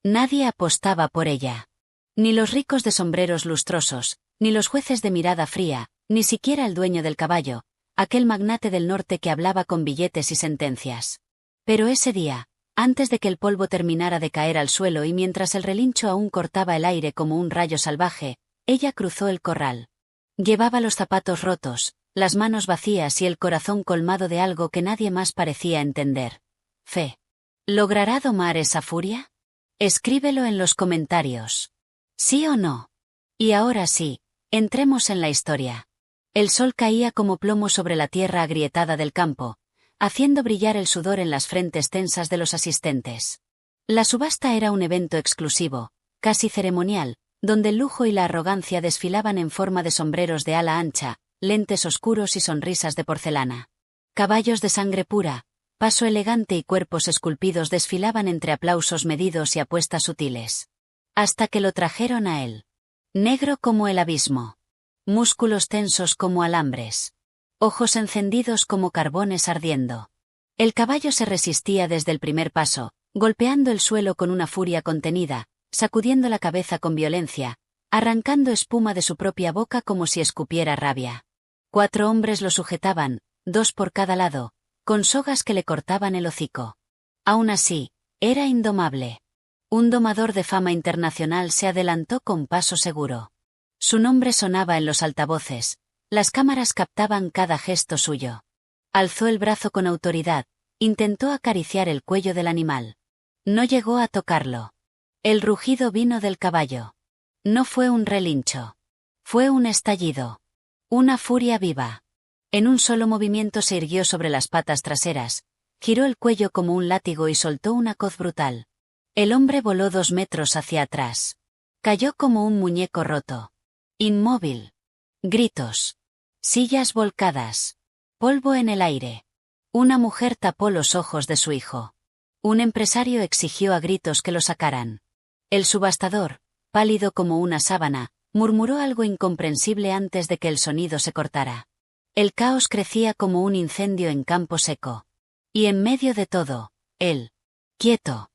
Nadie apostaba por ella. Ni los ricos de sombreros lustrosos, ni los jueces de mirada fría, ni siquiera el dueño del caballo, aquel magnate del norte que hablaba con billetes y sentencias. Pero ese día, antes de que el polvo terminara de caer al suelo y mientras el relincho aún cortaba el aire como un rayo salvaje, ella cruzó el corral. Llevaba los zapatos rotos, las manos vacías y el corazón colmado de algo que nadie más parecía entender. Fe. ¿Logrará domar esa furia? Escríbelo en los comentarios. ¿Sí o no? Y ahora sí, entremos en la historia. El sol caía como plomo sobre la tierra agrietada del campo, haciendo brillar el sudor en las frentes tensas de los asistentes. La subasta era un evento exclusivo, casi ceremonial, donde el lujo y la arrogancia desfilaban en forma de sombreros de ala ancha, lentes oscuros y sonrisas de porcelana. Caballos de sangre pura, paso elegante y cuerpos esculpidos desfilaban entre aplausos medidos y apuestas sutiles. Hasta que lo trajeron a él. Negro como el abismo. Músculos tensos como alambres. Ojos encendidos como carbones ardiendo. El caballo se resistía desde el primer paso, golpeando el suelo con una furia contenida, sacudiendo la cabeza con violencia, arrancando espuma de su propia boca como si escupiera rabia. 4 hombres lo sujetaban, 2 por cada lado, con sogas que le cortaban el hocico. Aún así, era indomable. Un domador de fama internacional se adelantó con paso seguro. Su nombre sonaba en los altavoces, las cámaras captaban cada gesto suyo. Alzó el brazo con autoridad, intentó acariciar el cuello del animal. No llegó a tocarlo. El rugido vino del caballo. No fue un relincho. Fue un estallido. Una furia viva. En un solo movimiento se irguió sobre las patas traseras, giró el cuello como un látigo y soltó una coz brutal. El hombre voló 2 metros hacia atrás. Cayó como un muñeco roto. Inmóvil. Gritos. Sillas volcadas. Polvo en el aire. Una mujer tapó los ojos de su hijo. Un empresario exigió a gritos que lo sacaran. El subastador, pálido como una sábana, murmuró algo incomprensible antes de que el sonido se cortara. El caos crecía como un incendio en campo seco. Y en medio de todo, él. Quieto.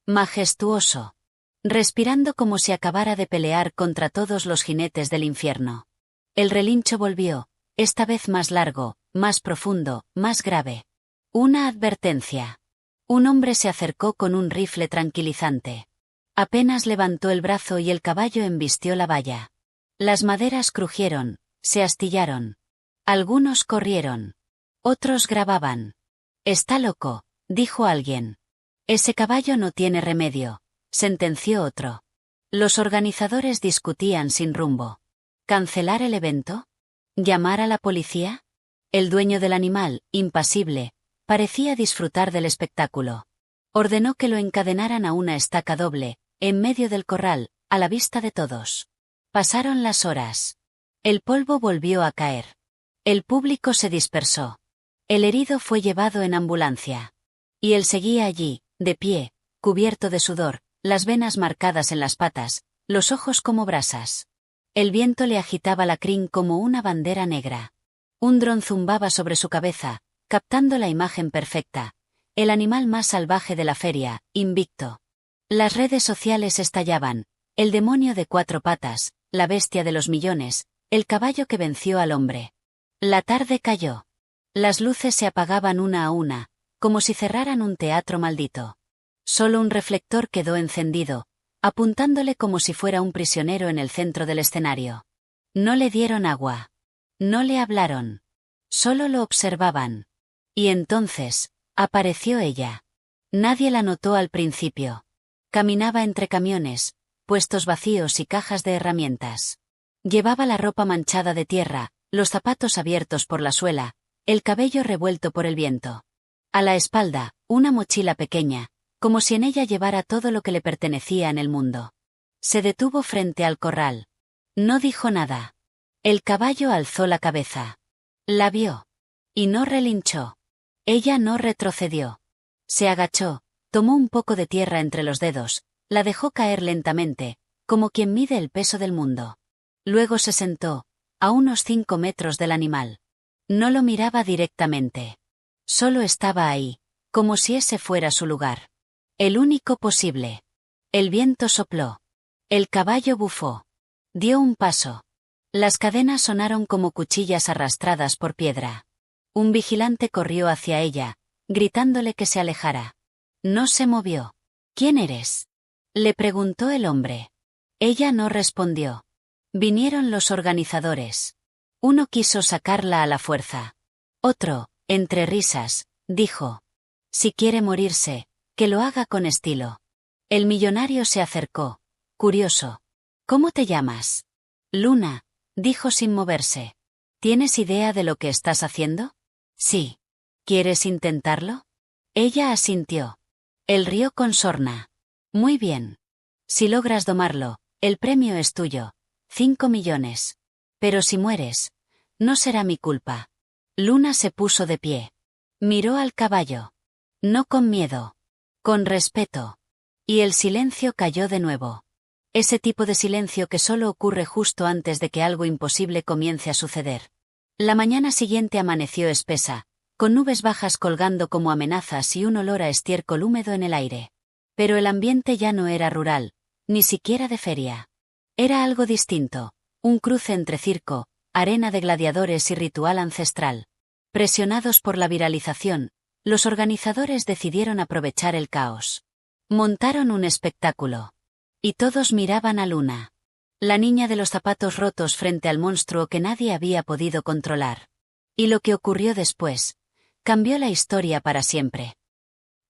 Majestuoso. Respirando como si acabara de pelear contra todos los jinetes del infierno. El relincho volvió, esta vez más largo, más profundo, más grave. Una advertencia. Un hombre se acercó con un rifle tranquilizante. Apenas levantó el brazo y el caballo embistió la valla. Las maderas crujieron, se astillaron. Algunos corrieron. Otros grababan. «Está loco», dijo alguien. «Ese caballo no tiene remedio», sentenció otro. Los organizadores discutían sin rumbo. ¿Cancelar el evento? ¿Llamar a la policía? El dueño del animal, impasible, parecía disfrutar del espectáculo. Ordenó que lo encadenaran a una estaca doble, en medio del corral, a la vista de todos. Pasaron las horas. El polvo volvió a caer. El público se dispersó. El herido fue llevado en ambulancia. Y él seguía allí, de pie, cubierto de sudor, las venas marcadas en las patas, los ojos como brasas. El viento le agitaba la crin como una bandera negra. Un dron zumbaba sobre su cabeza, captando la imagen perfecta. El animal más salvaje de la feria, invicto. Las redes sociales estallaban. El demonio de 4 patas, la bestia de los millones, el caballo que venció al hombre. La tarde cayó. Las luces se apagaban una a una, como si cerraran un teatro maldito. Solo un reflector quedó encendido, apuntándole como si fuera un prisionero en el centro del escenario. No le dieron agua. No le hablaron. Solo lo observaban. Y entonces, apareció ella. Nadie la notó al principio. Caminaba entre camiones, puestos vacíos y cajas de herramientas. Llevaba la ropa manchada de tierra, los zapatos abiertos por la suela, el cabello revuelto por el viento. A la espalda, una mochila pequeña, como si en ella llevara todo lo que le pertenecía en el mundo. Se detuvo frente al corral. No dijo nada. El caballo alzó la cabeza. La vio. Y no relinchó. Ella no retrocedió. Se agachó, tomó un poco de tierra entre los dedos, la dejó caer lentamente, como quien mide el peso del mundo. Luego se sentó, a unos 5 metros del animal. No lo miraba directamente. Solo estaba ahí, como si ese fuera su lugar. El único posible. El viento sopló. El caballo bufó. Dio un paso. Las cadenas sonaron como cuchillas arrastradas por piedra. Un vigilante corrió hacia ella, gritándole que se alejara. No se movió. ¿Quién eres?, le preguntó el hombre. Ella no respondió. Vinieron los organizadores. Uno quiso sacarla a la fuerza. Otro, entre risas, dijo: si quiere morirse, que lo haga con estilo. El millonario se acercó, curioso. ¿Cómo te llamas? Luna, dijo sin moverse. ¿Tienes idea de lo que estás haciendo? Sí. ¿Quieres intentarlo? Ella asintió. Él rió con sorna. Muy bien. Si logras domarlo, el premio es tuyo. 5 millones. Pero si mueres, no será mi culpa. Luna se puso de pie. Miró al caballo. No con miedo. Con respeto. Y el silencio cayó de nuevo. Ese tipo de silencio que solo ocurre justo antes de que algo imposible comience a suceder. La mañana siguiente amaneció espesa, con nubes bajas colgando como amenazas y un olor a estiércol húmedo en el aire. Pero el ambiente ya no era rural, ni siquiera de feria. Era algo distinto, un cruce entre circo, arena de gladiadores y ritual ancestral. Presionados por la viralización, los organizadores decidieron aprovechar el caos. Montaron un espectáculo. Y todos miraban a Luna. La niña de los zapatos rotos frente al monstruo que nadie había podido controlar. Y lo que ocurrió después cambió la historia para siempre.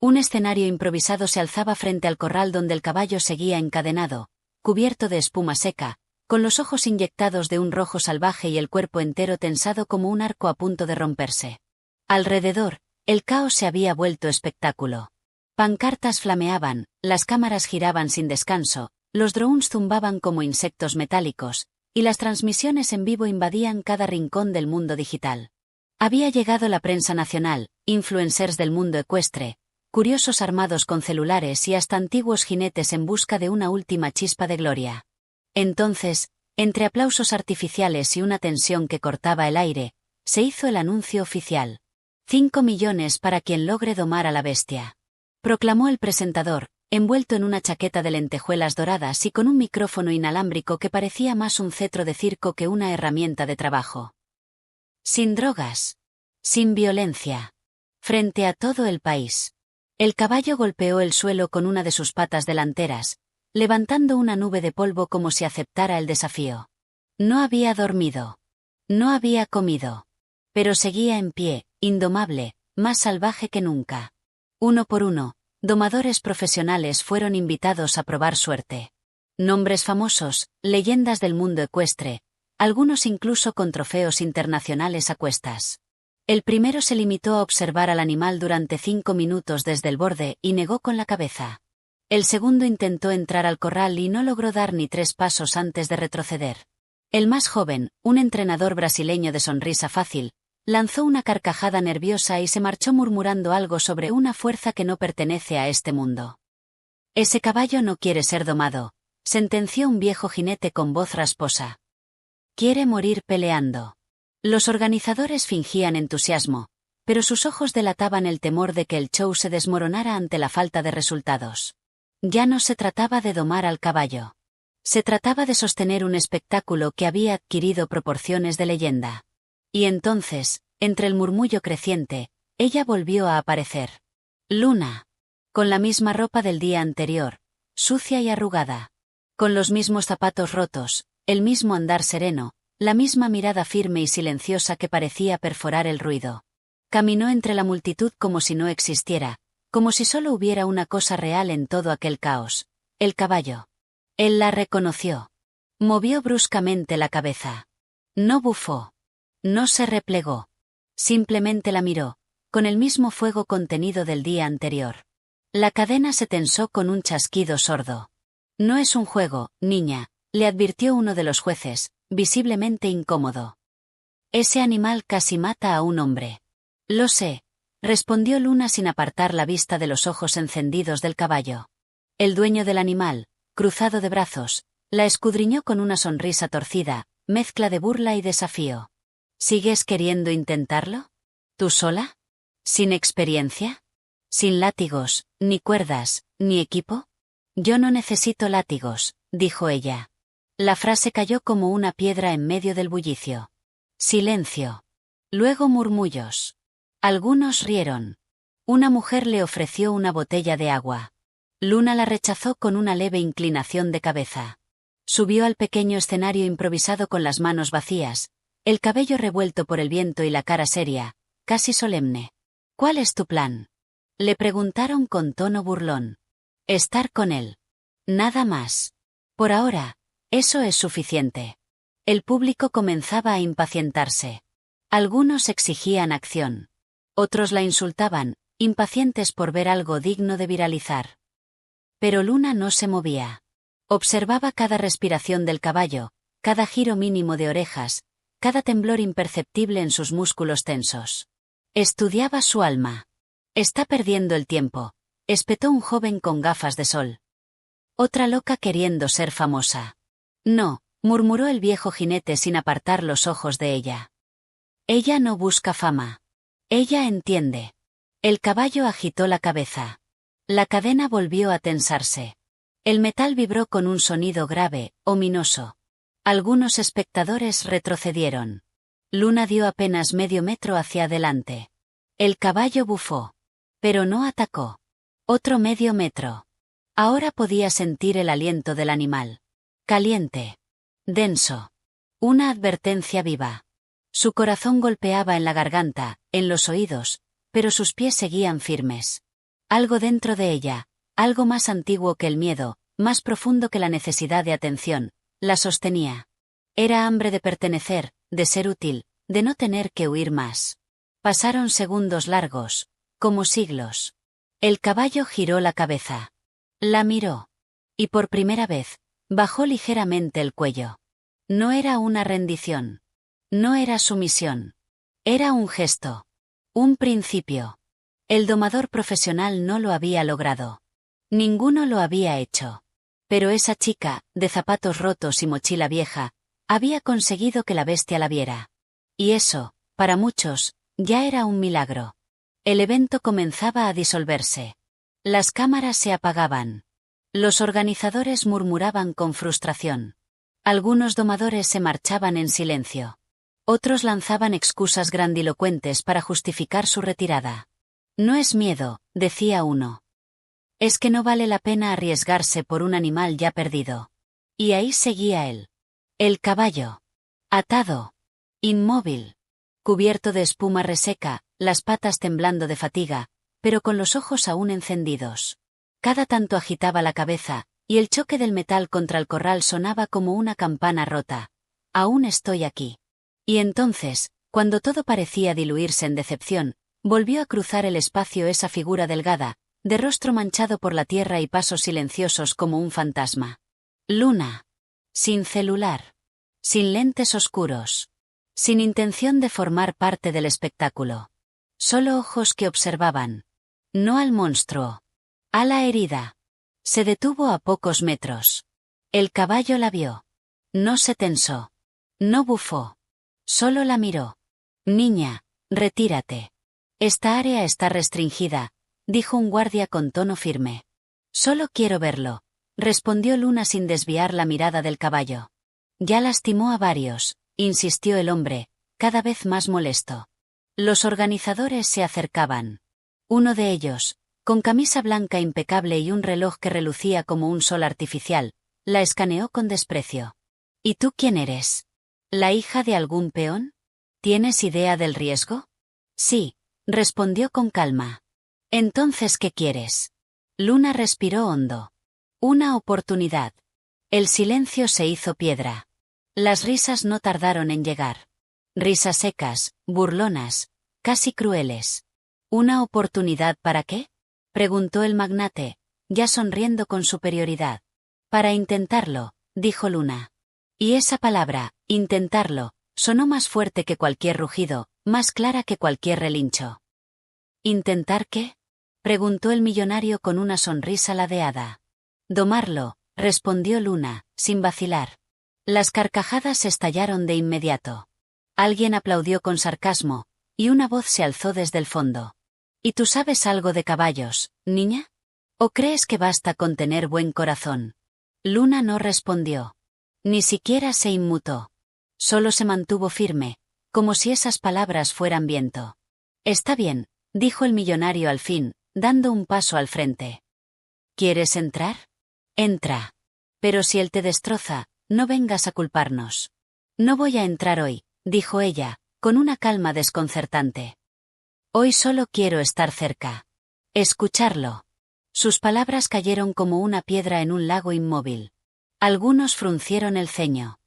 Un escenario improvisado se alzaba frente al corral donde el caballo seguía encadenado, cubierto de espuma seca, con los ojos inyectados de un rojo salvaje y el cuerpo entero tensado como un arco a punto de romperse. Alrededor, el caos se había vuelto espectáculo. Pancartas flameaban, las cámaras giraban sin descanso, los drones zumbaban como insectos metálicos, y las transmisiones en vivo invadían cada rincón del mundo digital. Había llegado la prensa nacional, influencers del mundo ecuestre, curiosos armados con celulares y hasta antiguos jinetes en busca de una última chispa de gloria. Entonces, entre aplausos artificiales y una tensión que cortaba el aire, se hizo el anuncio oficial. 5 millones para quien logre domar a la bestia. Proclamó el presentador, envuelto en una chaqueta de lentejuelas doradas y con un micrófono inalámbrico que parecía más un cetro de circo que una herramienta de trabajo. Sin drogas. Sin violencia. Frente a todo el país. El caballo golpeó el suelo con una de sus patas delanteras, levantando una nube de polvo como si aceptara el desafío. No había dormido. No había comido. Pero seguía en pie, indomable, más salvaje que nunca. Uno por uno, domadores profesionales fueron invitados a probar suerte. Nombres famosos, leyendas del mundo ecuestre, algunos incluso con trofeos internacionales a cuestas. El primero se limitó a observar al animal durante 5 minutos desde el borde y negó con la cabeza. El segundo intentó entrar al corral y no logró dar ni 3 pasos antes de retroceder. El más joven, un entrenador brasileño de sonrisa fácil, lanzó una carcajada nerviosa y se marchó murmurando algo sobre una fuerza que no pertenece a este mundo. Ese caballo no quiere ser domado, sentenció un viejo jinete con voz rasposa. Quiere morir peleando. Los organizadores fingían entusiasmo, pero sus ojos delataban el temor de que el show se desmoronara ante la falta de resultados. Ya no se trataba de domar al caballo. Se trataba de sostener un espectáculo que había adquirido proporciones de leyenda. Y entonces, entre el murmullo creciente, ella volvió a aparecer. Luna. Con la misma ropa del día anterior, sucia y arrugada. Con los mismos zapatos rotos, el mismo andar sereno, la misma mirada firme y silenciosa que parecía perforar el ruido. Caminó entre la multitud como si no existiera, como si solo hubiera una cosa real en todo aquel caos: el caballo. Él la reconoció. Movió bruscamente la cabeza. No bufó. No se replegó. Simplemente la miró, con el mismo fuego contenido del día anterior. La cadena se tensó con un chasquido sordo. No es un juego, niña, le advirtió uno de los jueces, visiblemente incómodo. Ese animal casi mata a un hombre. Lo sé, respondió Luna sin apartar la vista de los ojos encendidos del caballo. El dueño del animal, cruzado de brazos, la escudriñó con una sonrisa torcida, mezcla de burla y desafío. ¿Sigues queriendo intentarlo? ¿Tú sola? ¿Sin experiencia? ¿Sin látigos, ni cuerdas, ni equipo? Yo no necesito látigos, dijo ella. La frase cayó como una piedra en medio del bullicio. Silencio. Luego murmullos. Algunos rieron. Una mujer le ofreció una botella de agua. Luna la rechazó con una leve inclinación de cabeza. Subió al pequeño escenario improvisado con las manos vacías, el cabello revuelto por el viento y la cara seria, casi solemne. ¿Cuál es tu plan? Le preguntaron con tono burlón. Estar con él. Nada más. Por ahora, eso es suficiente. El público comenzaba a impacientarse. Algunos exigían acción. Otros la insultaban, impacientes por ver algo digno de viralizar. Pero Luna no se movía. Observaba cada respiración del caballo, cada giro mínimo de orejas, cada temblor imperceptible en sus músculos tensos. Estudiaba su alma. Está perdiendo el tiempo, espetó un joven con gafas de sol. Otra loca queriendo ser famosa. No, murmuró el viejo jinete sin apartar los ojos de ella. Ella no busca fama. Ella entiende. El caballo agitó la cabeza. La cadena volvió a tensarse. El metal vibró con un sonido grave, ominoso. Algunos espectadores retrocedieron. Luna dio apenas medio metro hacia adelante. El caballo bufó. Pero no atacó. Otro medio metro. Ahora podía sentir el aliento del animal. Caliente. Denso. Una advertencia viva. Su corazón golpeaba en la garganta, en los oídos, pero sus pies seguían firmes. Algo dentro de ella, algo más antiguo que el miedo, más profundo que la necesidad de atención, la sostenía. Era hambre de pertenecer, de ser útil, de no tener que huir más. Pasaron segundos largos, como siglos. El caballo giró la cabeza. La miró. Y por primera vez, bajó ligeramente el cuello. No era una rendición. No era sumisión. Era un gesto. Un principio. El domador profesional no lo había logrado. Ninguno lo había hecho. Pero esa chica, de zapatos rotos y mochila vieja, había conseguido que la bestia la viera. Y eso, para muchos, ya era un milagro. El evento comenzaba a disolverse. Las cámaras se apagaban. Los organizadores murmuraban con frustración. Algunos domadores se marchaban en silencio. Otros lanzaban excusas grandilocuentes para justificar su retirada. No es miedo, decía uno. Es que no vale la pena arriesgarse por un animal ya perdido. Y ahí seguía él. El caballo. Atado. Inmóvil. Cubierto de espuma reseca, las patas temblando de fatiga, pero con los ojos aún encendidos. Cada tanto agitaba la cabeza, y el choque del metal contra el corral sonaba como una campana rota. Aún estoy aquí. Y entonces, cuando todo parecía diluirse en decepción, volvió a cruzar el espacio esa figura delgada, de rostro manchado por la tierra y pasos silenciosos como un fantasma. Luna. Sin celular. Sin lentes oscuros. Sin intención de formar parte del espectáculo. Solo ojos que observaban. No al monstruo. A la herida. Se detuvo a pocos metros. El caballo la vio. No se tensó. No bufó. Solo la miró. Niña, retírate. Esta área está restringida, dijo un guardia con tono firme. Solo quiero verlo, respondió Luna sin desviar la mirada del caballo. Ya lastimó a varios, insistió el hombre, cada vez más molesto. Los organizadores se acercaban. Uno de ellos, con camisa blanca impecable y un reloj que relucía como un sol artificial, la escaneó con desprecio. ¿Y tú quién eres? ¿La hija de algún peón? ¿Tienes idea del riesgo? Sí, respondió con calma. Entonces, ¿qué quieres? Luna respiró hondo. Una oportunidad. El silencio se hizo piedra. Las risas no tardaron en llegar. Risas secas, burlonas, casi crueles. ¿Una oportunidad para qué? Preguntó el magnate, ya sonriendo con superioridad. Para intentarlo, dijo Luna. Y esa palabra, intentarlo, sonó más fuerte que cualquier rugido, más clara que cualquier relincho. ¿Intentar qué? Preguntó el millonario con una sonrisa ladeada. Domarlo, respondió Luna, sin vacilar. Las carcajadas estallaron de inmediato. Alguien aplaudió con sarcasmo, y una voz se alzó desde el fondo. ¿Y tú sabes algo de caballos, niña? ¿O crees que basta con tener buen corazón? Luna no respondió. Ni siquiera se inmutó. Solo se mantuvo firme, como si esas palabras fueran viento. Está bien, dijo el millonario al fin, dando un paso al frente. ¿Quieres entrar? Entra. Pero si él te destroza, no vengas a culparnos. No voy a entrar hoy, dijo ella, con una calma desconcertante. Hoy solo quiero estar cerca. Escucharlo. Sus palabras cayeron como una piedra en un lago inmóvil. Algunos fruncieron el ceño.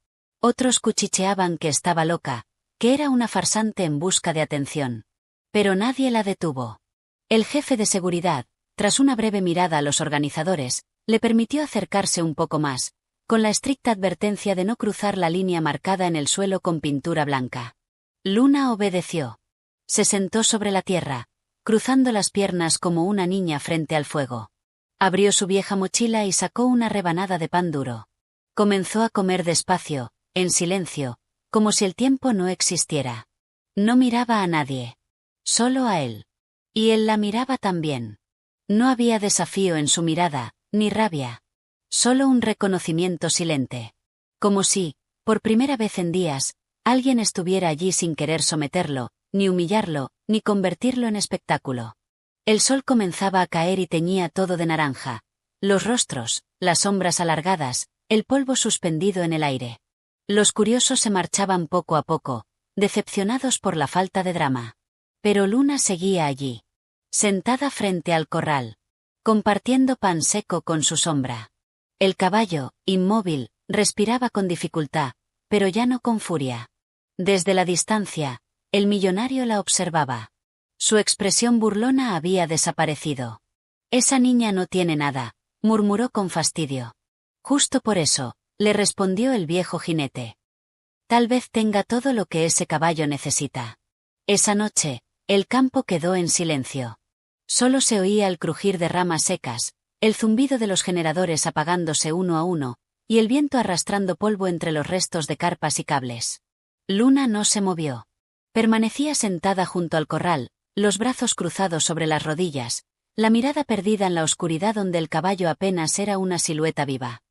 Otros cuchicheaban que estaba loca, que era una farsante en busca de atención. Pero nadie la detuvo. El jefe de seguridad, tras una breve mirada a los organizadores, le permitió acercarse un poco más, con la estricta advertencia de no cruzar la línea marcada en el suelo con pintura blanca. Luna obedeció. Se sentó sobre la tierra, cruzando las piernas como una niña frente al fuego. Abrió su vieja mochila y sacó una rebanada de pan duro. Comenzó a comer despacio, en silencio, como si el tiempo no existiera. No miraba a nadie. Solo a él. Y él la miraba también. No había desafío en su mirada, ni rabia. Solo un reconocimiento silente. Como si, por primera vez en días, alguien estuviera allí sin querer someterlo, ni humillarlo, ni convertirlo en espectáculo. El sol comenzaba a caer y teñía todo de naranja. Los rostros, las sombras alargadas, el polvo suspendido en el aire. Los curiosos se marchaban poco a poco, decepcionados por la falta de drama. Pero Luna seguía allí. Sentada frente al corral. Compartiendo pan seco con su sombra. El caballo, inmóvil, respiraba con dificultad, pero ya no con furia. Desde la distancia, el millonario la observaba. Su expresión burlona había desaparecido. Esa niña no tiene nada, murmuró con fastidio. Justo por eso, le respondió el viejo jinete. Tal vez tenga todo lo que ese caballo necesita. Esa noche, el campo quedó en silencio. Solo se oía el crujir de ramas secas, el zumbido de los generadores apagándose uno a uno, y el viento arrastrando polvo entre los restos de carpas y cables. Luna no se movió. Permanecía sentada junto al corral, los brazos cruzados sobre las rodillas, la mirada perdida en la oscuridad donde el caballo apenas era una silueta viva.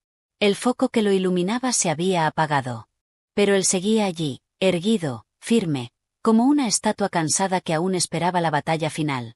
El foco que lo iluminaba se había apagado. Pero él seguía allí, erguido, firme, como una estatua cansada que aún esperaba la batalla final.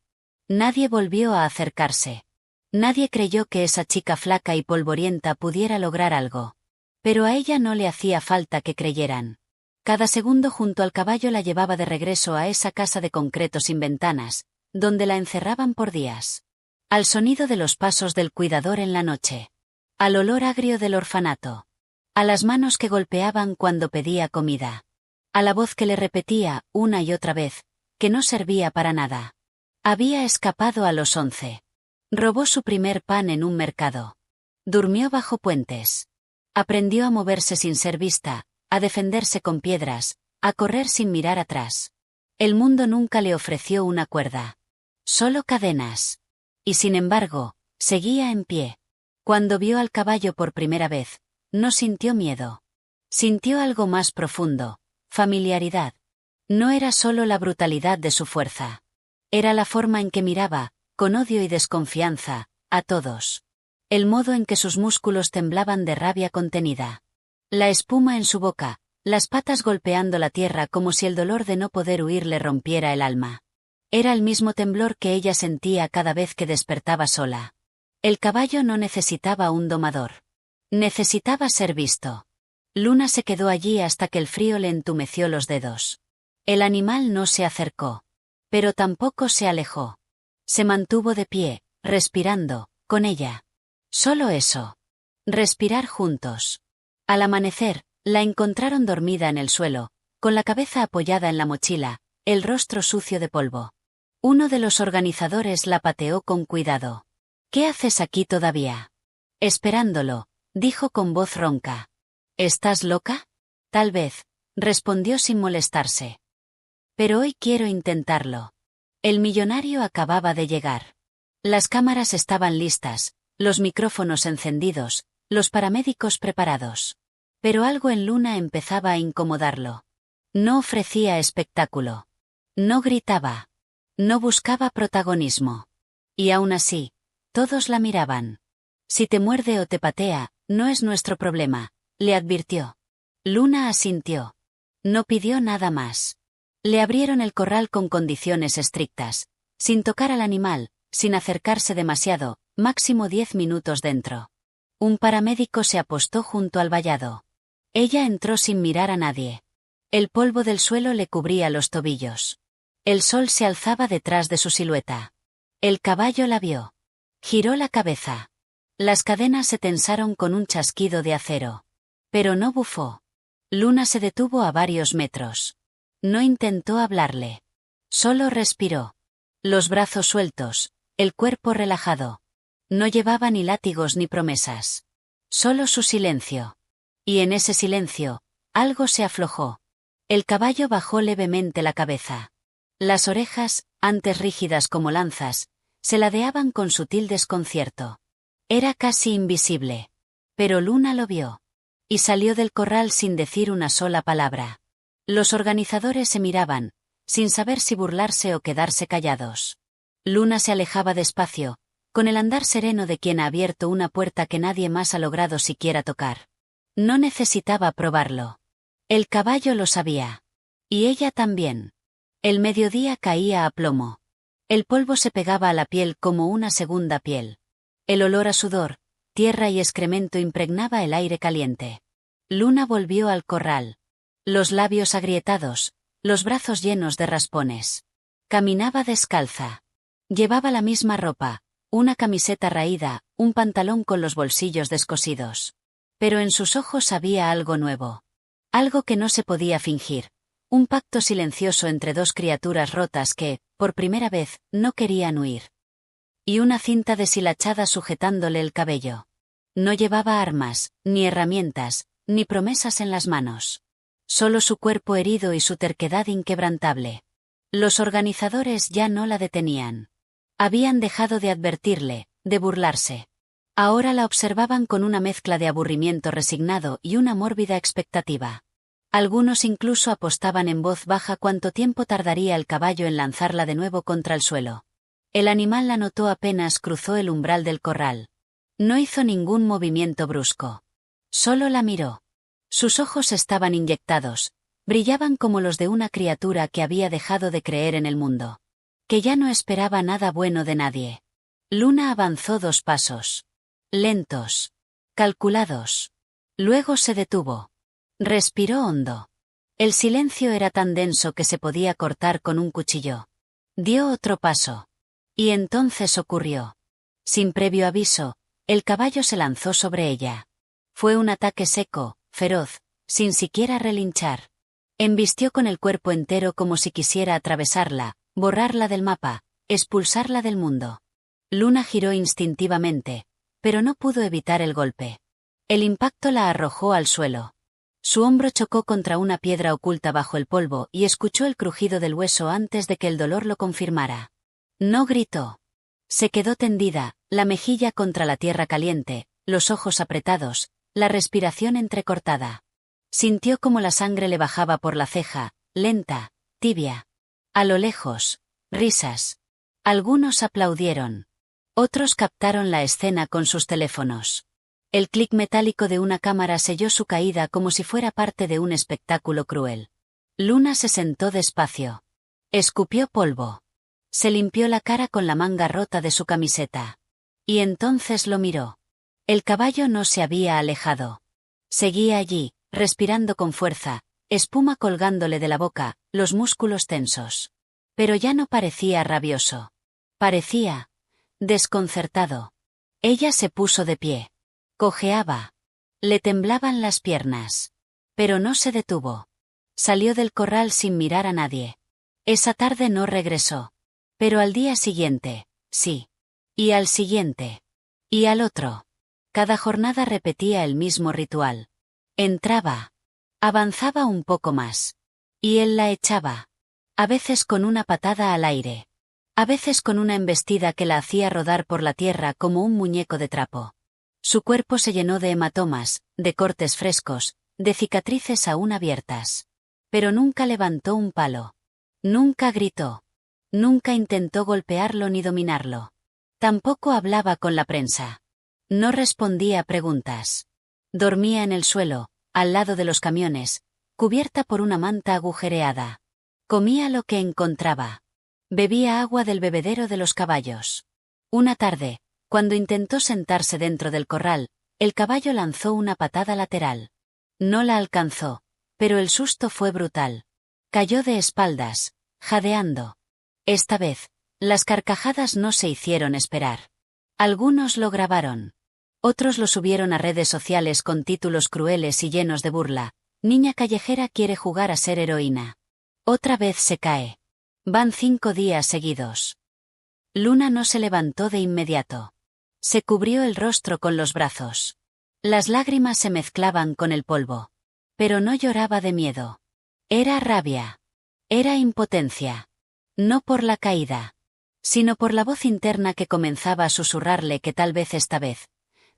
Nadie volvió a acercarse. Nadie creyó que esa chica flaca y polvorienta pudiera lograr algo. Pero a ella no le hacía falta que creyeran. Cada segundo junto al caballo la llevaba de regreso a esa casa de concreto sin ventanas, donde la encerraban por días. Al sonido de los pasos del cuidador en la noche. Al olor agrio del orfanato. A las manos que golpeaban cuando pedía comida. A la voz que le repetía, una y otra vez, que no servía para nada. Había escapado a los 11. Robó su primer pan en un mercado. Durmió bajo puentes. Aprendió a moverse sin ser vista, a defenderse con piedras, a correr sin mirar atrás. El mundo nunca le ofreció una cuerda. Solo cadenas. Y sin embargo, seguía en pie. Cuando vio al caballo por primera vez, no sintió miedo. Sintió algo más profundo, familiaridad. No era solo la brutalidad de su fuerza. Era la forma en que miraba, con odio y desconfianza, a todos. El modo en que sus músculos temblaban de rabia contenida. La espuma en su boca, las patas golpeando la tierra como si el dolor de no poder huir le rompiera el alma. Era el mismo temblor que ella sentía cada vez que despertaba sola. El caballo no necesitaba un domador. Necesitaba ser visto. Luna se quedó allí hasta que el frío le entumeció los dedos. El animal no se acercó. Pero tampoco se alejó. Se mantuvo de pie, respirando, con ella. Solo eso. Respirar juntos. Al amanecer, la encontraron dormida en el suelo, con la cabeza apoyada en la mochila, el rostro sucio de polvo. Uno de los organizadores la pateó con cuidado. ¿Qué haces aquí todavía? Esperándolo, dijo con voz ronca. ¿Estás loca? Tal vez, respondió sin molestarse. Pero hoy quiero intentarlo. El millonario acababa de llegar. Las cámaras estaban listas, los micrófonos encendidos, los paramédicos preparados. Pero algo en Luna empezaba a incomodarlo. No ofrecía espectáculo. No gritaba. No buscaba protagonismo. Y aún así, Todos la miraban. Si te muerde o te patea, no es nuestro problema, le advirtió. Luna asintió. No pidió nada más. Le abrieron el corral con condiciones estrictas. Sin tocar al animal, sin acercarse demasiado, máximo 10 minutos dentro. Un paramédico se apostó junto al vallado. Ella entró sin mirar a nadie. El polvo del suelo le cubría los tobillos. El sol se alzaba detrás de su silueta. El caballo la vio. Giró la cabeza. Las cadenas se tensaron con un chasquido de acero. Pero no bufó. Luna se detuvo a varios metros. No intentó hablarle. Solo respiró. Los brazos sueltos, el cuerpo relajado. No llevaba ni látigos ni promesas. Solo su silencio. Y en ese silencio, algo se aflojó. El caballo bajó levemente la cabeza. Las orejas, antes rígidas como lanzas, se ladeaban con sutil desconcierto. Era casi invisible. Pero Luna lo vio. Y salió del corral sin decir una sola palabra. Los organizadores se miraban, sin saber si burlarse o quedarse callados. Luna se alejaba despacio, con el andar sereno de quien ha abierto una puerta que nadie más ha logrado siquiera tocar. No necesitaba probarlo. El caballo lo sabía. Y ella también. El mediodía caía a plomo. El polvo se pegaba a la piel como una segunda piel. El olor a sudor, tierra y excremento impregnaba el aire caliente. Luna volvió al corral. Los labios agrietados, los brazos llenos de raspones. Caminaba descalza. Llevaba la misma ropa, una camiseta raída, un pantalón con los bolsillos descosidos. Pero en sus ojos había algo nuevo. Algo que no se podía fingir. Un pacto silencioso entre dos criaturas rotas que, por primera vez, no querían huir. Y una cinta deshilachada sujetándole el cabello. No llevaba armas, ni herramientas, ni promesas en las manos. Solo su cuerpo herido y su terquedad inquebrantable. Los organizadores ya no la detenían. Habían dejado de advertirle, de burlarse. Ahora la observaban con una mezcla de aburrimiento resignado y una mórbida expectativa. Algunos incluso apostaban en voz baja cuánto tiempo tardaría el caballo en lanzarla de nuevo contra el suelo. El animal la notó apenas cruzó el umbral del corral. No hizo ningún movimiento brusco. Solo la miró. Sus ojos estaban inyectados, brillaban como los de una criatura que había dejado de creer en el mundo. Que ya no esperaba nada bueno de nadie. Luna avanzó 2 pasos. Lentos. Calculados. Luego se detuvo. Respiró hondo. El silencio era tan denso que se podía cortar con un cuchillo. Dio otro paso. Y entonces ocurrió. Sin previo aviso, el caballo se lanzó sobre ella. Fue un ataque seco, feroz, sin siquiera relinchar. Embistió con el cuerpo entero como si quisiera atravesarla, borrarla del mapa, expulsarla del mundo. Luna giró instintivamente, pero no pudo evitar el golpe. El impacto la arrojó al suelo. Su hombro chocó contra una piedra oculta bajo el polvo y escuchó el crujido del hueso antes de que el dolor lo confirmara. No gritó. Se quedó tendida, la mejilla contra la tierra caliente, los ojos apretados, la respiración entrecortada. Sintió como la sangre le bajaba por la ceja, lenta, tibia. A lo lejos, risas. Algunos aplaudieron. Otros captaron la escena con sus teléfonos. El clic metálico de una cámara selló su caída como si fuera parte de un espectáculo cruel. Luna se sentó despacio. Escupió polvo. Se limpió la cara con la manga rota de su camiseta. Y entonces lo miró. El caballo no se había alejado. Seguía allí, respirando con fuerza, espuma colgándole de la boca, los músculos tensos. Pero ya no parecía rabioso. Parecía desconcertado. Ella se puso de pie. Cojeaba. Le temblaban las piernas. Pero no se detuvo. Salió del corral sin mirar a nadie. Esa tarde no regresó. Pero al día siguiente, sí. Y al siguiente. Y al otro. Cada jornada repetía el mismo ritual. Entraba. Avanzaba un poco más. Y él la echaba. A veces con una patada al aire. A veces con una embestida que la hacía rodar por la tierra como un muñeco de trapo. Su cuerpo se llenó de hematomas, de cortes frescos, de cicatrices aún abiertas. Pero nunca levantó un palo. Nunca gritó. Nunca intentó golpearlo ni dominarlo. Tampoco hablaba con la prensa. No respondía a preguntas. Dormía en el suelo, al lado de los camiones, cubierta por una manta agujereada. Comía lo que encontraba. Bebía agua del bebedero de los caballos. Una tarde, cuando intentó sentarse dentro del corral, el caballo lanzó una patada lateral. No la alcanzó, pero el susto fue brutal. Cayó de espaldas, jadeando. Esta vez, las carcajadas no se hicieron esperar. Algunos lo grabaron. Otros lo subieron a redes sociales con títulos crueles y llenos de burla. Niña callejera quiere jugar a ser heroína. Otra vez se cae. Van 5 días seguidos. Luna no se levantó de inmediato. Se cubrió el rostro con los brazos. Las lágrimas se mezclaban con el polvo. Pero no lloraba de miedo. Era rabia. Era impotencia. No por la caída, sino por la voz interna que comenzaba a susurrarle que tal vez esta vez,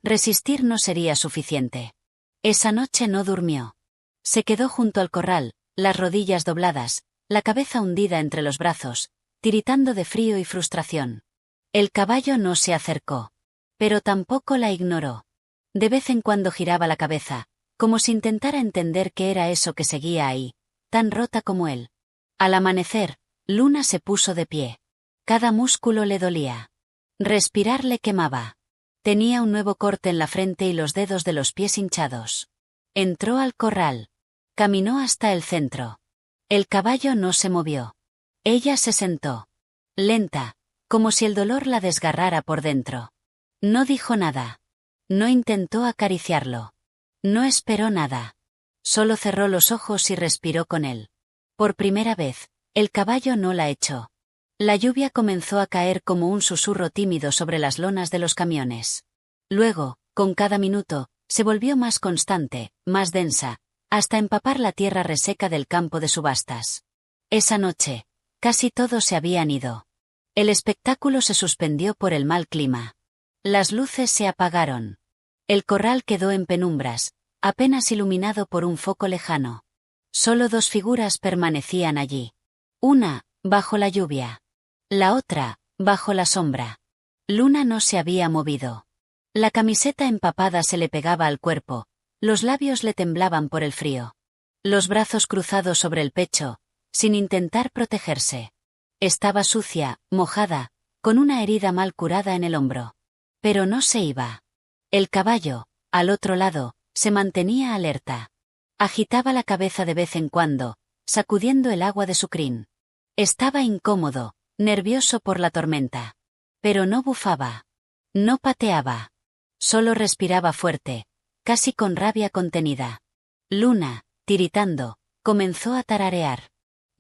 resistir no sería suficiente. Esa noche no durmió. Se quedó junto al corral, las rodillas dobladas, la cabeza hundida entre los brazos, tiritando de frío y frustración. El caballo no se acercó. Pero tampoco la ignoró. De vez en cuando giraba la cabeza, como si intentara entender qué era eso que seguía ahí, tan rota como él. Al amanecer, Luna se puso de pie. Cada músculo le dolía. Respirar le quemaba. Tenía un nuevo corte en la frente y los dedos de los pies hinchados. Entró al corral. Caminó hasta el centro. El caballo no se movió. Ella se sentó. Lenta, como si el dolor la desgarrara por dentro. No dijo nada. No intentó acariciarlo. No esperó nada. Solo cerró los ojos y respiró con él. Por primera vez, el caballo no la echó. La lluvia comenzó a caer como un susurro tímido sobre las lonas de los camiones. Luego, con cada minuto, se volvió más constante, más densa, hasta empapar la tierra reseca del campo de subastas. Esa noche, casi todos se habían ido. El espectáculo se suspendió por el mal clima. Las luces se apagaron. El corral quedó en penumbras, apenas iluminado por un foco lejano. Solo 2 figuras permanecían allí. Una, bajo la lluvia. La otra, bajo la sombra. Luna no se había movido. La camiseta empapada se le pegaba al cuerpo, los labios le temblaban por el frío. Los brazos cruzados sobre el pecho, sin intentar protegerse. Estaba sucia, mojada, con una herida mal curada en el hombro. Pero no se iba. El caballo, al otro lado, se mantenía alerta. Agitaba la cabeza de vez en cuando, sacudiendo el agua de su crin. Estaba incómodo, nervioso por la tormenta. Pero no bufaba. No pateaba. Solo respiraba fuerte, casi con rabia contenida. Luna, tiritando, comenzó a tararear.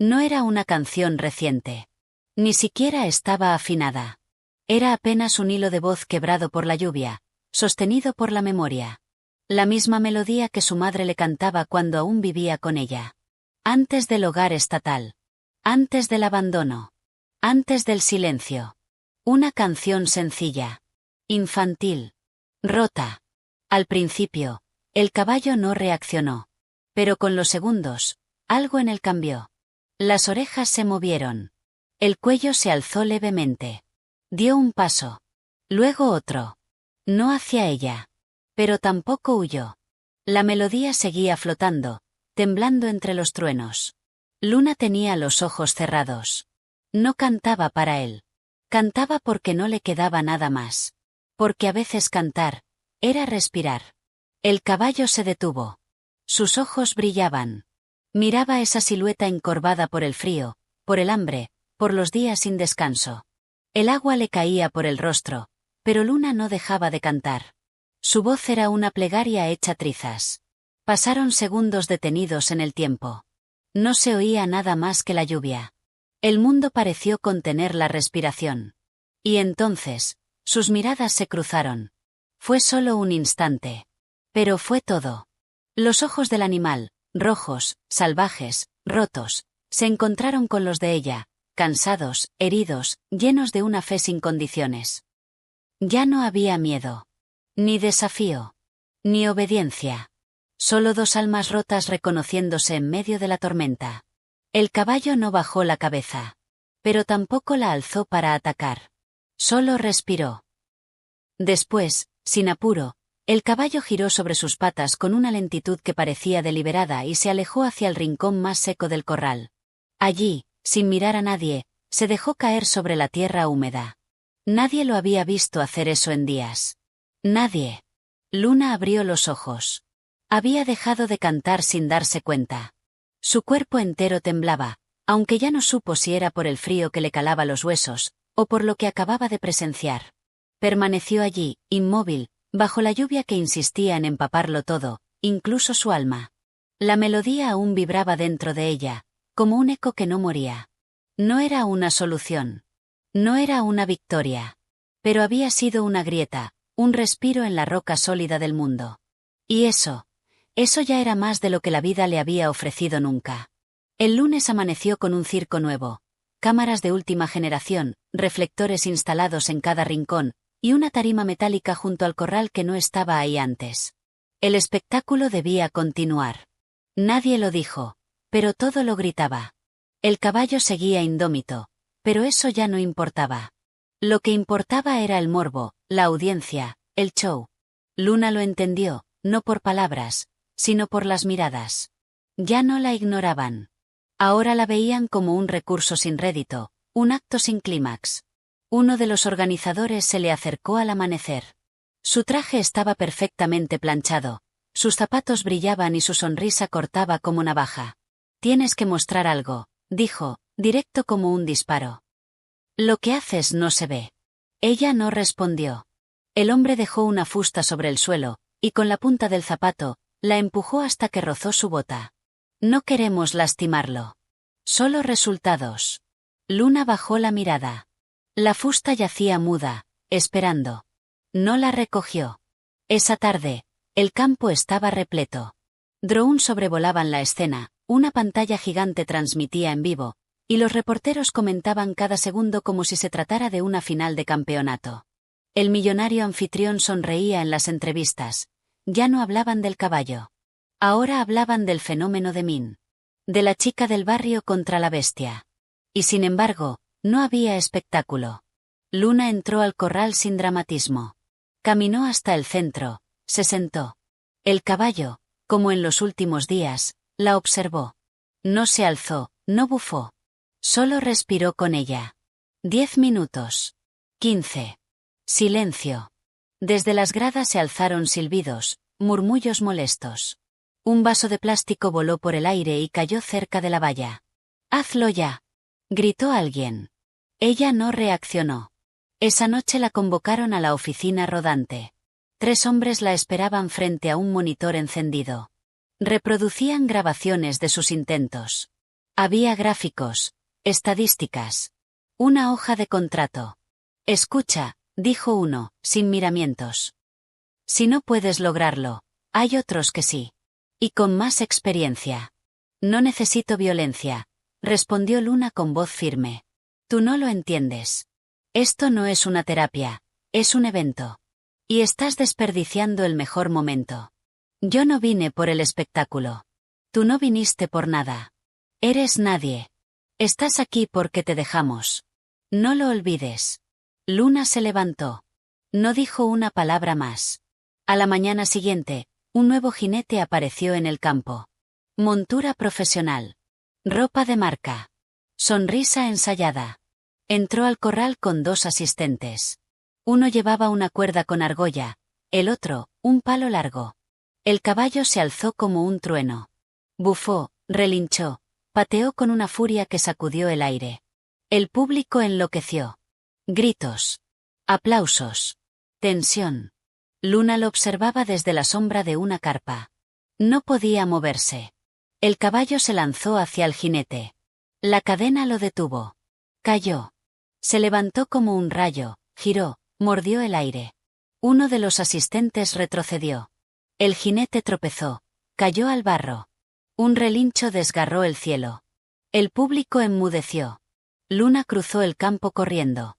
No era una canción reciente. Ni siquiera estaba afinada. Era apenas un hilo de voz quebrado por la lluvia, sostenido por la memoria. La misma melodía que su madre le cantaba cuando aún vivía con ella. Antes del hogar estatal. Antes del abandono. Antes del silencio. Una canción sencilla. Infantil. Rota. Al principio, el caballo no reaccionó. Pero con los segundos, algo en él cambió. Las orejas se movieron. El cuello se alzó levemente. Dio un paso. Luego otro. No hacia ella. Pero tampoco huyó. La melodía seguía flotando, temblando entre los truenos. Luna tenía los ojos cerrados. No cantaba para él. Cantaba porque no le quedaba nada más. Porque a veces cantar era respirar. El caballo se detuvo. Sus ojos brillaban. Miraba esa silueta encorvada por el frío, por el hambre, por los días sin descanso. El agua le caía por el rostro, pero Luna no dejaba de cantar. Su voz era una plegaria hecha trizas. Pasaron segundos detenidos en el tiempo. No se oía nada más que la lluvia. El mundo pareció contener la respiración. Y entonces, sus miradas se cruzaron. Fue solo un instante. Pero fue todo. Los ojos del animal, rojos, salvajes, rotos, se encontraron con los de ella, cansados, heridos, llenos de una fe sin condiciones. Ya no había miedo. Ni desafío. Ni obediencia. Solo 2 almas rotas reconociéndose en medio de la tormenta. El caballo no bajó la cabeza. Pero tampoco la alzó para atacar. Solo respiró. Después, sin apuro, el caballo giró sobre sus patas con una lentitud que parecía deliberada y se alejó hacia el rincón más seco del corral. Allí, sin mirar a nadie, se dejó caer sobre la tierra húmeda. Nadie lo había visto hacer eso en días. Nadie. Luna abrió los ojos. Había dejado de cantar sin darse cuenta. Su cuerpo entero temblaba, aunque ya no supo si era por el frío que le calaba los huesos, o por lo que acababa de presenciar. Permaneció allí, inmóvil, bajo la lluvia que insistía en empaparlo todo, incluso su alma. La melodía aún vibraba dentro de ella, como un eco que no moría. No era una solución. No era una victoria. Pero había sido una grieta, un respiro en la roca sólida del mundo. Y eso ya era más de lo que la vida le había ofrecido nunca. El lunes amaneció con un circo nuevo. Cámaras de última generación, reflectores instalados en cada rincón, y una tarima metálica junto al corral que no estaba ahí antes. El espectáculo debía continuar. Nadie lo dijo, pero todo lo gritaba. El caballo seguía indómito, pero eso ya no importaba. Lo que importaba era el morbo, la audiencia, el show. Luna lo entendió, no por palabras, sino por las miradas. Ya no la ignoraban. Ahora la veían como un recurso sin rédito, un acto sin clímax. Uno de los organizadores se le acercó al amanecer. Su traje estaba perfectamente planchado, sus zapatos brillaban y su sonrisa cortaba como navaja. «Tienes que mostrar algo», dijo, directo como un disparo. «Lo que haces no se ve». Ella no respondió. El hombre dejó una fusta sobre el suelo, y con la punta del zapato, la empujó hasta que rozó su bota. «No queremos lastimarlo. Solo resultados». Luna bajó la mirada. La fusta yacía muda, esperando. No la recogió. Esa tarde, el campo estaba repleto. Drones sobrevolaban la escena, una pantalla gigante transmitía en vivo, y los reporteros comentaban cada segundo como si se tratara de una final de campeonato. El millonario anfitrión sonreía en las entrevistas. Ya no hablaban del caballo. Ahora hablaban del fenómeno de Min. De la chica del barrio contra la bestia. Y sin embargo, no había espectáculo. Luna entró al corral sin dramatismo. Caminó hasta el centro, se sentó. El caballo, como en los últimos días, la observó. No se alzó, no bufó. Solo respiró con ella. 10 minutos. 15. Silencio. Desde las gradas se alzaron silbidos, murmullos molestos. Un vaso de plástico voló por el aire y cayó cerca de la valla. «¡Hazlo ya!», gritó alguien. Ella no reaccionó. Esa noche la convocaron a la oficina rodante. 3 hombres la esperaban frente a un monitor encendido. Reproducían grabaciones de sus intentos. Había gráficos, estadísticas. Una hoja de contrato. «Escucha», dijo uno, sin miramientos. «Si no puedes lograrlo, hay otros que sí. Y con más experiencia». «No necesito violencia», respondió Luna con voz firme. «Tú no lo entiendes. Esto no es una terapia, es un evento. Y estás desperdiciando el mejor momento. Yo no vine por el espectáculo. Tú no viniste por nada. Eres nadie. Estás aquí porque te dejamos. No lo olvides». Luna se levantó. No dijo una palabra más. A la mañana siguiente, un nuevo jinete apareció en el campo. Montura profesional. Ropa de marca. Sonrisa ensayada. Entró al corral con 2 asistentes. Uno llevaba una cuerda con argolla, el otro, un palo largo. El caballo se alzó como un trueno. Bufó, relinchó, pateó con una furia que sacudió el aire. El público enloqueció. Gritos. Aplausos. Tensión. Luna lo observaba desde la sombra de una carpa. No podía moverse. El caballo se lanzó hacia el jinete. La cadena lo detuvo. Cayó. Se levantó como un rayo, giró, mordió el aire. Uno de los asistentes retrocedió. El jinete tropezó, cayó al barro. Un relincho desgarró el cielo. El público enmudeció. Luna cruzó el campo corriendo.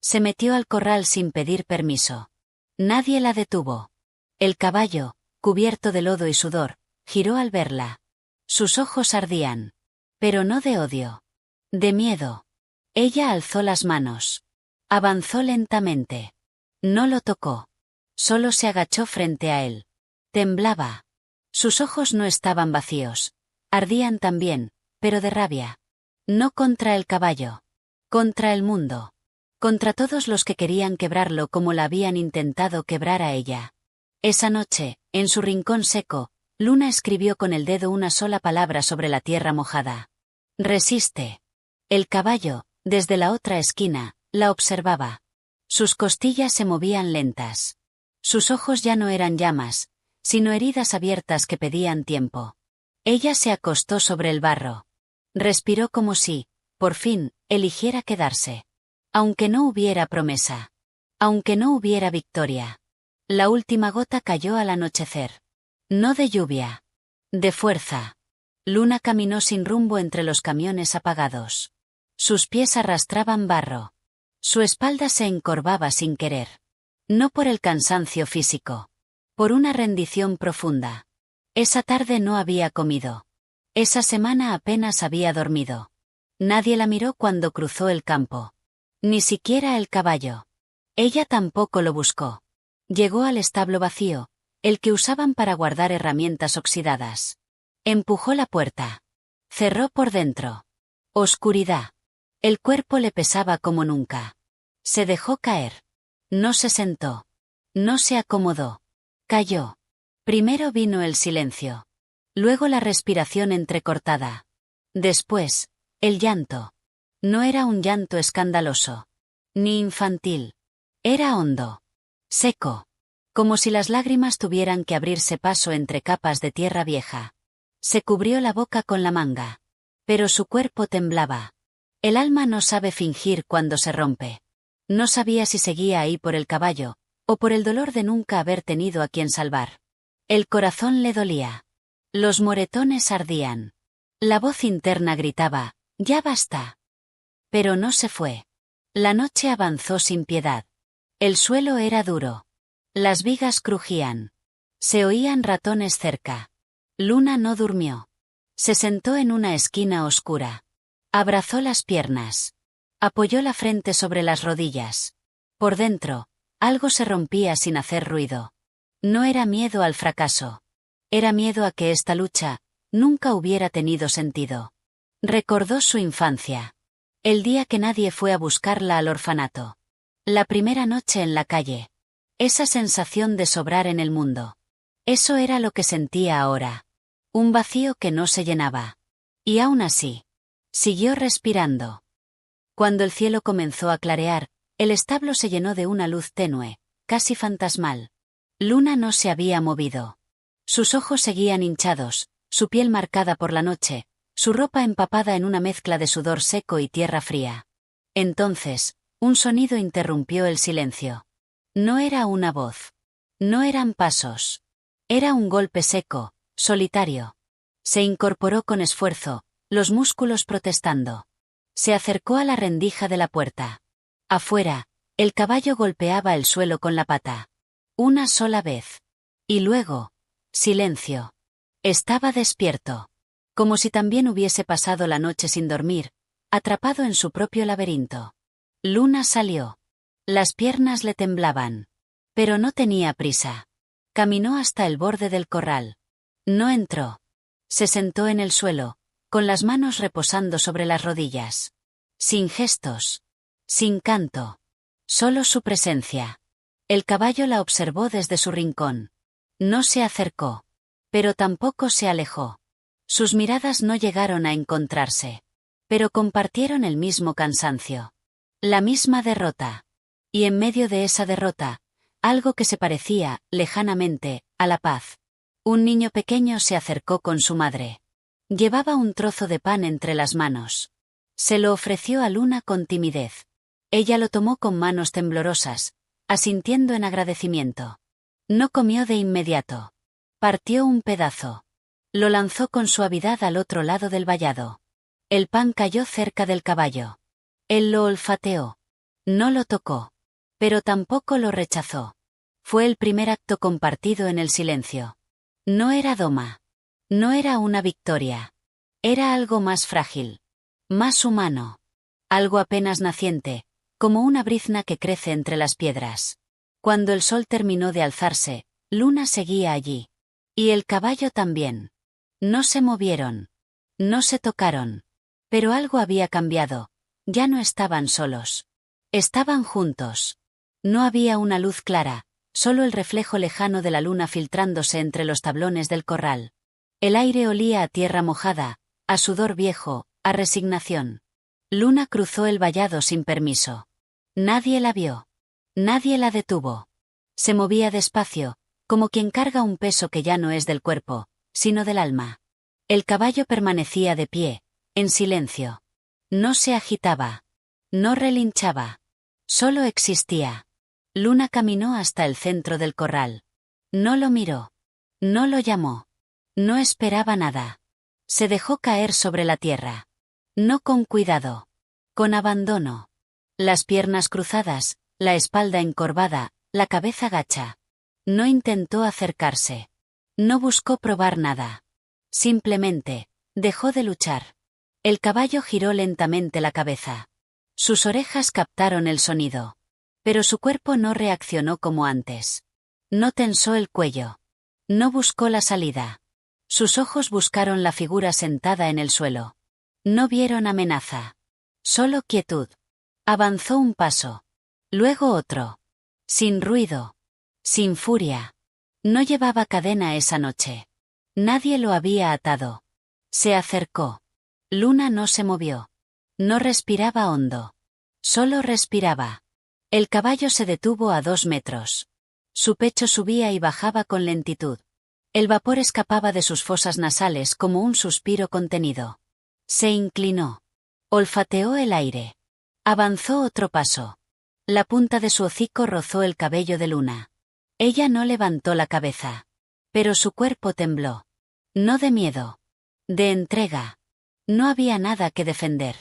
Se metió al corral sin pedir permiso. Nadie la detuvo. El caballo, cubierto de lodo y sudor, giró al verla. Sus ojos ardían. Pero no de odio. De miedo. Ella alzó las manos. Avanzó lentamente. No lo tocó. Solo se agachó frente a él. Temblaba. Sus ojos no estaban vacíos. Ardían también, pero de rabia. No contra el caballo. Contra el mundo. Contra todos los que querían quebrarlo como la habían intentado quebrar a ella. Esa noche, en su rincón seco, Luna escribió con el dedo una sola palabra sobre la tierra mojada. Resiste. El caballo, desde la otra esquina, la observaba. Sus costillas se movían lentas. Sus ojos ya no eran llamas, sino heridas abiertas que pedían tiempo. Ella se acostó sobre el barro. Respiró como si, por fin, eligiera quedarse. Aunque no hubiera promesa. Aunque no hubiera victoria. La última gota cayó al anochecer. No de lluvia. De fuerza. Luna caminó sin rumbo entre los camiones apagados. Sus pies arrastraban barro. Su espalda se encorvaba sin querer. No por el cansancio físico. Por una rendición profunda. Esa tarde no había comido. Esa semana apenas había dormido. Nadie la miró cuando cruzó el campo. Ni siquiera el caballo. Ella tampoco lo buscó. Llegó al establo vacío, el que usaban para guardar herramientas oxidadas. Empujó la puerta. Cerró por dentro. Oscuridad. El cuerpo le pesaba como nunca. Se dejó caer. No se sentó. No se acomodó. Cayó. Primero vino el silencio. Luego la respiración entrecortada. Después, el llanto. No era un llanto escandaloso. Ni infantil. Era hondo. Seco. Como si las lágrimas tuvieran que abrirse paso entre capas de tierra vieja. Se cubrió la boca con la manga. Pero su cuerpo temblaba. El alma no sabe fingir cuando se rompe. No sabía si seguía ahí por el caballo, o por el dolor de nunca haber tenido a quien salvar. El corazón le dolía. Los moretones ardían. La voz interna gritaba, «¡Ya basta!». Pero no se fue. La noche avanzó sin piedad. El suelo era duro. Las vigas crujían. Se oían ratones cerca. Luna no durmió. Se sentó en una esquina oscura. Abrazó las piernas. Apoyó la frente sobre las rodillas. Por dentro, algo se rompía sin hacer ruido. No era miedo al fracaso. Era miedo a que esta lucha nunca hubiera tenido sentido. Recordó su infancia. El día que nadie fue a buscarla al orfanato. La primera noche en la calle. Esa sensación de sobrar en el mundo. Eso era lo que sentía ahora. Un vacío que no se llenaba. Y aún así, siguió respirando. Cuando el cielo comenzó a clarear, el establo se llenó de una luz tenue, casi fantasmal. Luna no se había movido. Sus ojos seguían hinchados, su piel marcada por la noche, su ropa empapada en una mezcla de sudor seco y tierra fría. Entonces, un sonido interrumpió el silencio. No era una voz. No eran pasos. Era un golpe seco, solitario. Se incorporó con esfuerzo, los músculos protestando. Se acercó a la rendija de la puerta. Afuera, el caballo golpeaba el suelo con la pata. Una sola vez. Y luego, silencio. Estaba despierto. Como si también hubiese pasado la noche sin dormir, atrapado en su propio laberinto. Luna salió. Las piernas le temblaban. Pero no tenía prisa. Caminó hasta el borde del corral. No entró. Se sentó en el suelo, con las manos reposando sobre las rodillas. Sin gestos. Sin canto. Solo su presencia. El caballo la observó desde su rincón. No se acercó. Pero tampoco se alejó. Sus miradas no llegaron a encontrarse. Pero compartieron el mismo cansancio. La misma derrota. Y en medio de esa derrota, algo que se parecía, lejanamente, a la paz. Un niño pequeño se acercó con su madre. Llevaba un trozo de pan entre las manos. Se lo ofreció a Luna con timidez. Ella lo tomó con manos temblorosas, asintiendo en agradecimiento. No comió de inmediato. Partió un pedazo. Lo lanzó con suavidad al otro lado del vallado. El pan cayó cerca del caballo. Él lo olfateó. No lo tocó. Pero tampoco lo rechazó. Fue el primer acto compartido en el silencio. No era doma. No era una victoria. Era algo más frágil. Más humano. Algo apenas naciente, como una brizna que crece entre las piedras. Cuando el sol terminó de alzarse, Luna seguía allí. Y el caballo también. No se movieron. No se tocaron. Pero algo había cambiado. Ya no estaban solos. Estaban juntos. No había una luz clara, solo el reflejo lejano de la luna filtrándose entre los tablones del corral. El aire olía a tierra mojada, a sudor viejo, a resignación. Luna cruzó el vallado sin permiso. Nadie la vio. Nadie la detuvo. Se movía despacio, como quien carga un peso que ya no es del cuerpo, sino del alma. El caballo permanecía de pie, en silencio. No se agitaba. No relinchaba. Solo existía. Luna caminó hasta el centro del corral. No lo miró. No lo llamó. No esperaba nada. Se dejó caer sobre la tierra. No con cuidado. Con abandono. Las piernas cruzadas, la espalda encorvada, la cabeza gacha. No intentó acercarse. No buscó probar nada. Simplemente, dejó de luchar. El caballo giró lentamente la cabeza. Sus orejas captaron el sonido. Pero su cuerpo no reaccionó como antes. No tensó el cuello. No buscó la salida. Sus ojos buscaron la figura sentada en el suelo. No vieron amenaza. Solo quietud. Avanzó un paso. Luego otro. Sin ruido. Sin furia. No llevaba cadena esa noche. Nadie lo había atado. Se acercó. Luna no se movió. No respiraba hondo. Solo respiraba. El caballo se detuvo a 2 metros. Su pecho subía y bajaba con lentitud. El vapor escapaba de sus fosas nasales como un suspiro contenido. Se inclinó. Olfateó el aire. Avanzó otro paso. La punta de su hocico rozó el cabello de Luna. Ella no levantó la cabeza. Pero su cuerpo tembló. No de miedo. De entrega. No había nada que defender.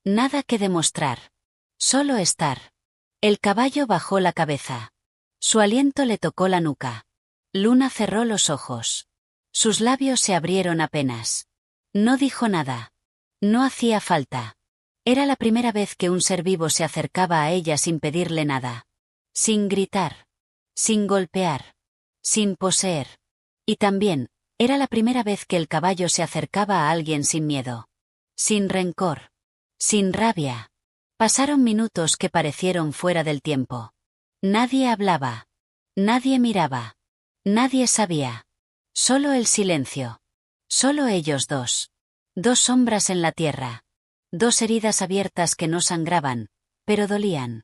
Nada que demostrar. Solo estar. El caballo bajó la cabeza. Su aliento le tocó la nuca. Luna cerró los ojos. Sus labios se abrieron apenas. No dijo nada. No hacía falta. Era la primera vez que un ser vivo se acercaba a ella sin pedirle nada. Sin gritar. Sin golpear. Sin poseer. Y también, era la primera vez que el caballo se acercaba a alguien sin miedo. Sin rencor. Sin rabia. Pasaron minutos que parecieron fuera del tiempo. Nadie hablaba. Nadie miraba. Nadie sabía. Solo el silencio. Solo ellos dos. 2 sombras en la tierra. 2 heridas abiertas que no sangraban, pero dolían.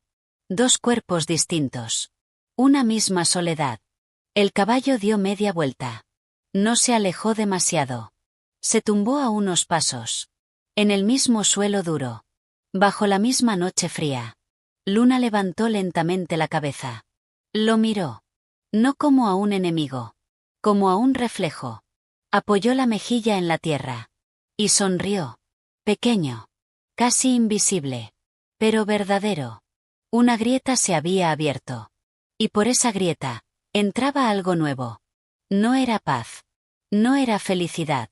2 cuerpos distintos. Una misma soledad. El caballo dio media vuelta. No se alejó demasiado. Se tumbó a unos pasos. En el mismo suelo duro. Bajo la misma noche fría. Luna levantó lentamente la cabeza. Lo miró. No como a un enemigo. Como a un reflejo. Apoyó la mejilla en la tierra. Y sonrió. Pequeño. Casi invisible. Pero verdadero. Una grieta se había abierto. Y por esa grieta, entraba algo nuevo. No era paz. No era felicidad.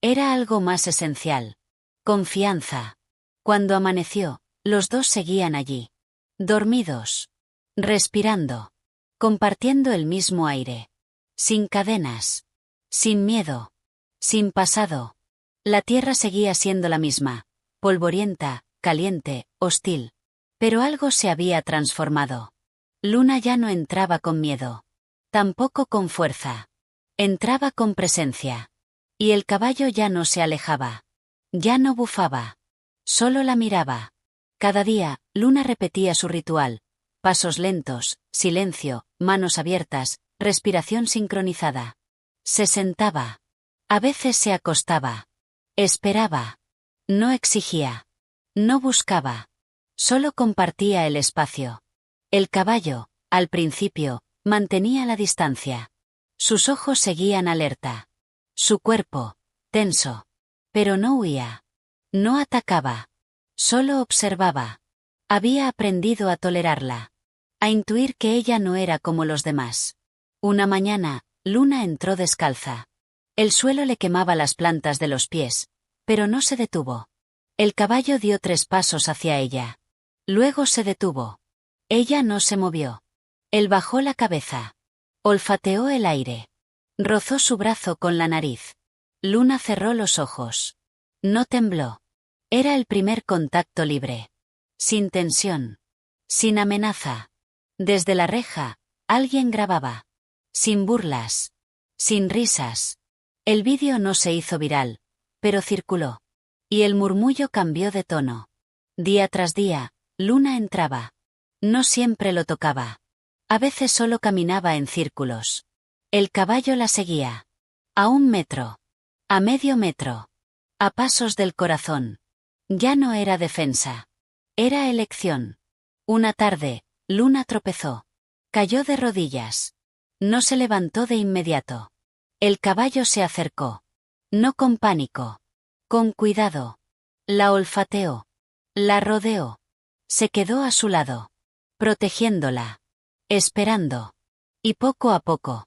Era algo más esencial. Confianza. Cuando amaneció, los dos seguían allí. Dormidos. Respirando. Compartiendo el mismo aire. Sin cadenas. Sin miedo. Sin pasado. La tierra seguía siendo la misma. Polvorienta, caliente, hostil. Pero algo se había transformado. Luna ya no entraba con miedo. Tampoco con fuerza. Entraba con presencia. Y el caballo ya no se alejaba. Ya no bufaba. Solo la miraba. Cada día, Luna repetía su ritual. Pasos lentos, silencio, manos abiertas, respiración sincronizada. Se sentaba. A veces se acostaba. Esperaba. No exigía. No buscaba. Solo compartía el espacio. El caballo, al principio, mantenía la distancia. Sus ojos seguían alerta. Su cuerpo, tenso. Pero no huía. No atacaba. Solo observaba. Había aprendido a tolerarla. A intuir que ella no era como los demás. Una mañana, Luna entró descalza. El suelo le quemaba las plantas de los pies, pero no se detuvo. El caballo dio 3 pasos hacia ella. Luego se detuvo. Ella no se movió. Él bajó la cabeza. Olfateó el aire. Rozó su brazo con la nariz. Luna cerró los ojos. No tembló. Era el primer contacto libre. Sin tensión. Sin amenaza. Desde la reja, alguien grababa. Sin burlas. Sin risas. El vídeo no se hizo viral, pero circuló. Y el murmullo cambió de tono. Día tras día, Luna entraba. No siempre lo tocaba. A veces solo caminaba en círculos. El caballo la seguía. A 1 metro. A medio metro. A pasos del corazón. Ya no era defensa. Era elección. Una tarde, Luna tropezó. Cayó de rodillas. No se levantó de inmediato. El caballo se acercó. No con pánico. Con cuidado. La olfateó. La rodeó. Se quedó a su lado. Protegiéndola. Esperando. Y poco a poco.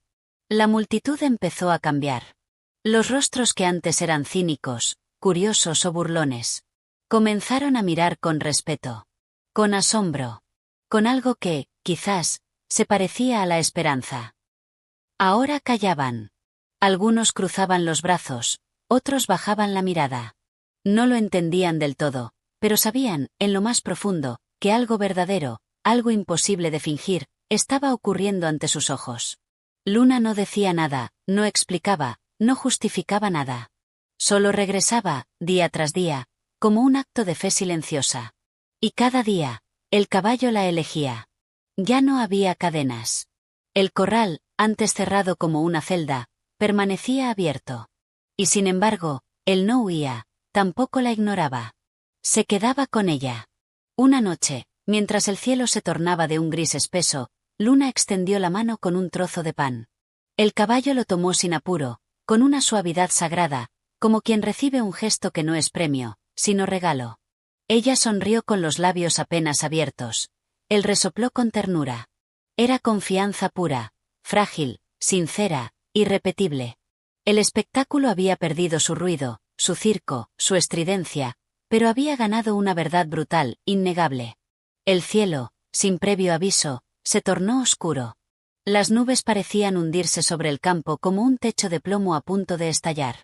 La multitud empezó a cambiar. Los rostros que antes eran cínicos, curiosos o burlones, comenzaron a mirar con respeto. Con asombro. Con algo que, quizás, se parecía a la esperanza. Ahora callaban. Algunos cruzaban los brazos, otros bajaban la mirada. No lo entendían del todo, pero sabían, en lo más profundo, que algo verdadero, algo imposible de fingir, estaba ocurriendo ante sus ojos. Luna no decía nada, no explicaba, no justificaba nada. Solo regresaba, día tras día, como un acto de fe silenciosa. Y cada día, el caballo la elegía. Ya no había cadenas. El corral, antes cerrado como una celda, permanecía abierto. Y sin embargo, él no huía, tampoco la ignoraba. Se quedaba con ella. Una noche, mientras el cielo se tornaba de un gris espeso, Luna extendió la mano con un trozo de pan. El caballo lo tomó sin apuro, con una suavidad sagrada, como quien recibe un gesto que no es premio, sino regalo. Ella sonrió con los labios apenas abiertos. Él resopló con ternura. Era confianza pura, frágil, sincera, irrepetible. El espectáculo había perdido su ruido, su circo, su estridencia, pero había ganado una verdad brutal, innegable. El cielo, sin previo aviso, se tornó oscuro. Las nubes parecían hundirse sobre el campo como un techo de plomo a punto de estallar.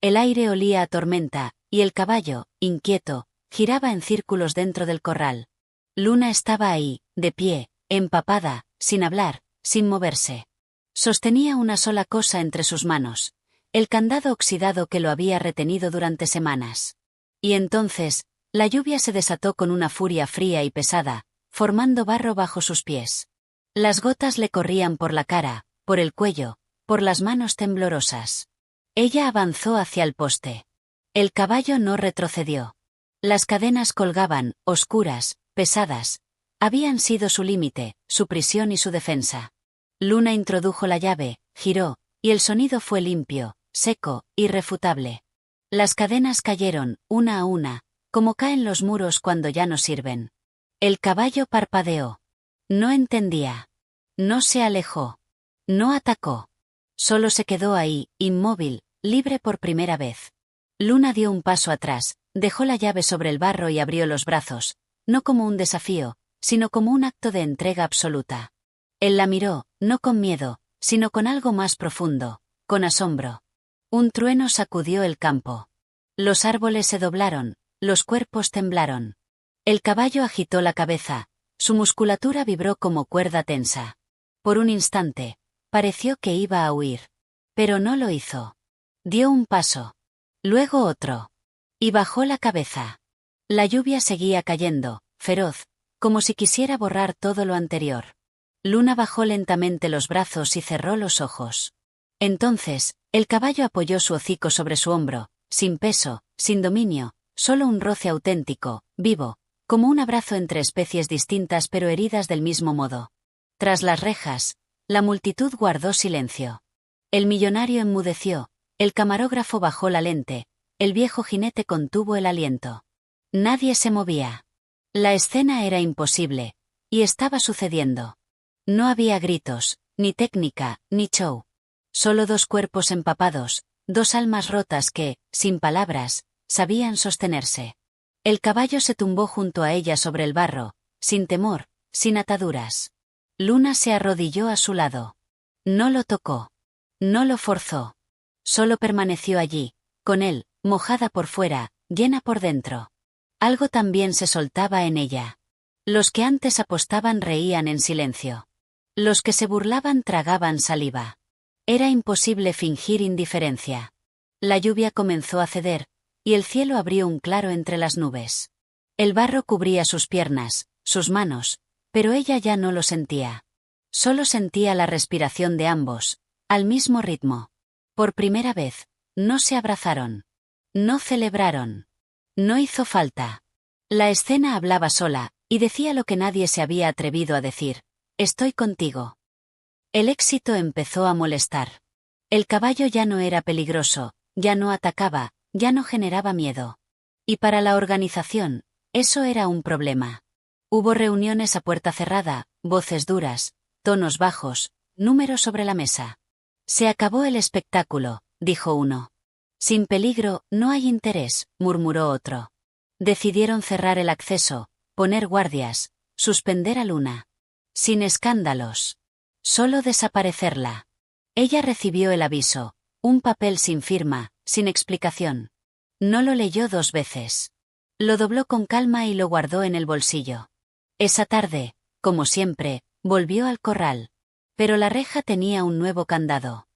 El aire olía a tormenta, y el caballo, inquieto, giraba en círculos dentro del corral. Luna estaba ahí, de pie, empapada, sin hablar, sin moverse. Sostenía una sola cosa entre sus manos, el candado oxidado que lo había retenido durante semanas. Y entonces, la lluvia se desató con una furia fría y pesada, formando barro bajo sus pies. Las gotas le corrían por la cara, por el cuello, por las manos temblorosas. Ella avanzó hacia el poste. El caballo no retrocedió. Las cadenas colgaban, oscuras, pesadas. Habían sido su límite, su prisión y su defensa. Luna introdujo la llave, giró, y el sonido fue limpio, seco, irrefutable. Las cadenas cayeron, una a una, como caen los muros cuando ya no sirven. El caballo parpadeó. No entendía. No se alejó. No atacó. Solo se quedó ahí, inmóvil, libre por primera vez. Luna dio un paso atrás, dejó la llave sobre el barro y abrió los brazos, no como un desafío, sino como un acto de entrega absoluta. Él la miró, no con miedo, sino con algo más profundo, con asombro. Un trueno sacudió el campo. Los árboles se doblaron, los cuerpos temblaron. El caballo agitó la cabeza, su musculatura vibró como cuerda tensa. Por un instante, pareció que iba a huir. Pero no lo hizo. Dio un paso. Luego otro. Y bajó la cabeza. La lluvia seguía cayendo, feroz, como si quisiera borrar todo lo anterior. Luna bajó lentamente los brazos y cerró los ojos. Entonces, el caballo apoyó su hocico sobre su hombro, sin peso, sin dominio, solo un roce auténtico, vivo, como un abrazo entre especies distintas pero heridas del mismo modo. Tras las rejas, la multitud guardó silencio. El millonario enmudeció, el camarógrafo bajó la lente, el viejo jinete contuvo el aliento. Nadie se movía. La escena era imposible, y estaba sucediendo. No había gritos, ni técnica, ni show. Solo dos cuerpos empapados, dos almas rotas que, sin palabras, sabían sostenerse. El caballo se tumbó junto a ella sobre el barro, sin temor, sin ataduras. Luna se arrodilló a su lado. No lo tocó. No lo forzó. Solo permaneció allí, con él, mojada por fuera, llena por dentro. Algo también se soltaba en ella. Los que antes apostaban reían en silencio. Los que se burlaban tragaban saliva. Era imposible fingir indiferencia. La lluvia comenzó a ceder, y el cielo abrió un claro entre las nubes. El barro cubría sus piernas, sus manos, pero ella ya no lo sentía. Solo sentía la respiración de ambos, al mismo ritmo. Por primera vez, no se abrazaron. No celebraron. No hizo falta. La escena hablaba sola, y decía lo que nadie se había atrevido a decir: estoy contigo. El éxito empezó a molestar. El caballo ya no era peligroso, ya no atacaba, ya no generaba miedo. Y para la organización, eso era un problema. Hubo reuniones a puerta cerrada, voces duras, tonos bajos, números sobre la mesa. Se acabó el espectáculo, dijo uno. Sin peligro, no hay interés, murmuró otro. Decidieron cerrar el acceso, poner guardias, suspender a Luna. Sin escándalos. Solo desaparecerla. Ella recibió el aviso, un papel sin firma, sin explicación. No lo leyó 2 veces. Lo dobló con calma y lo guardó en el bolsillo. Esa tarde, como siempre, volvió al corral. Pero la reja tenía un nuevo candado.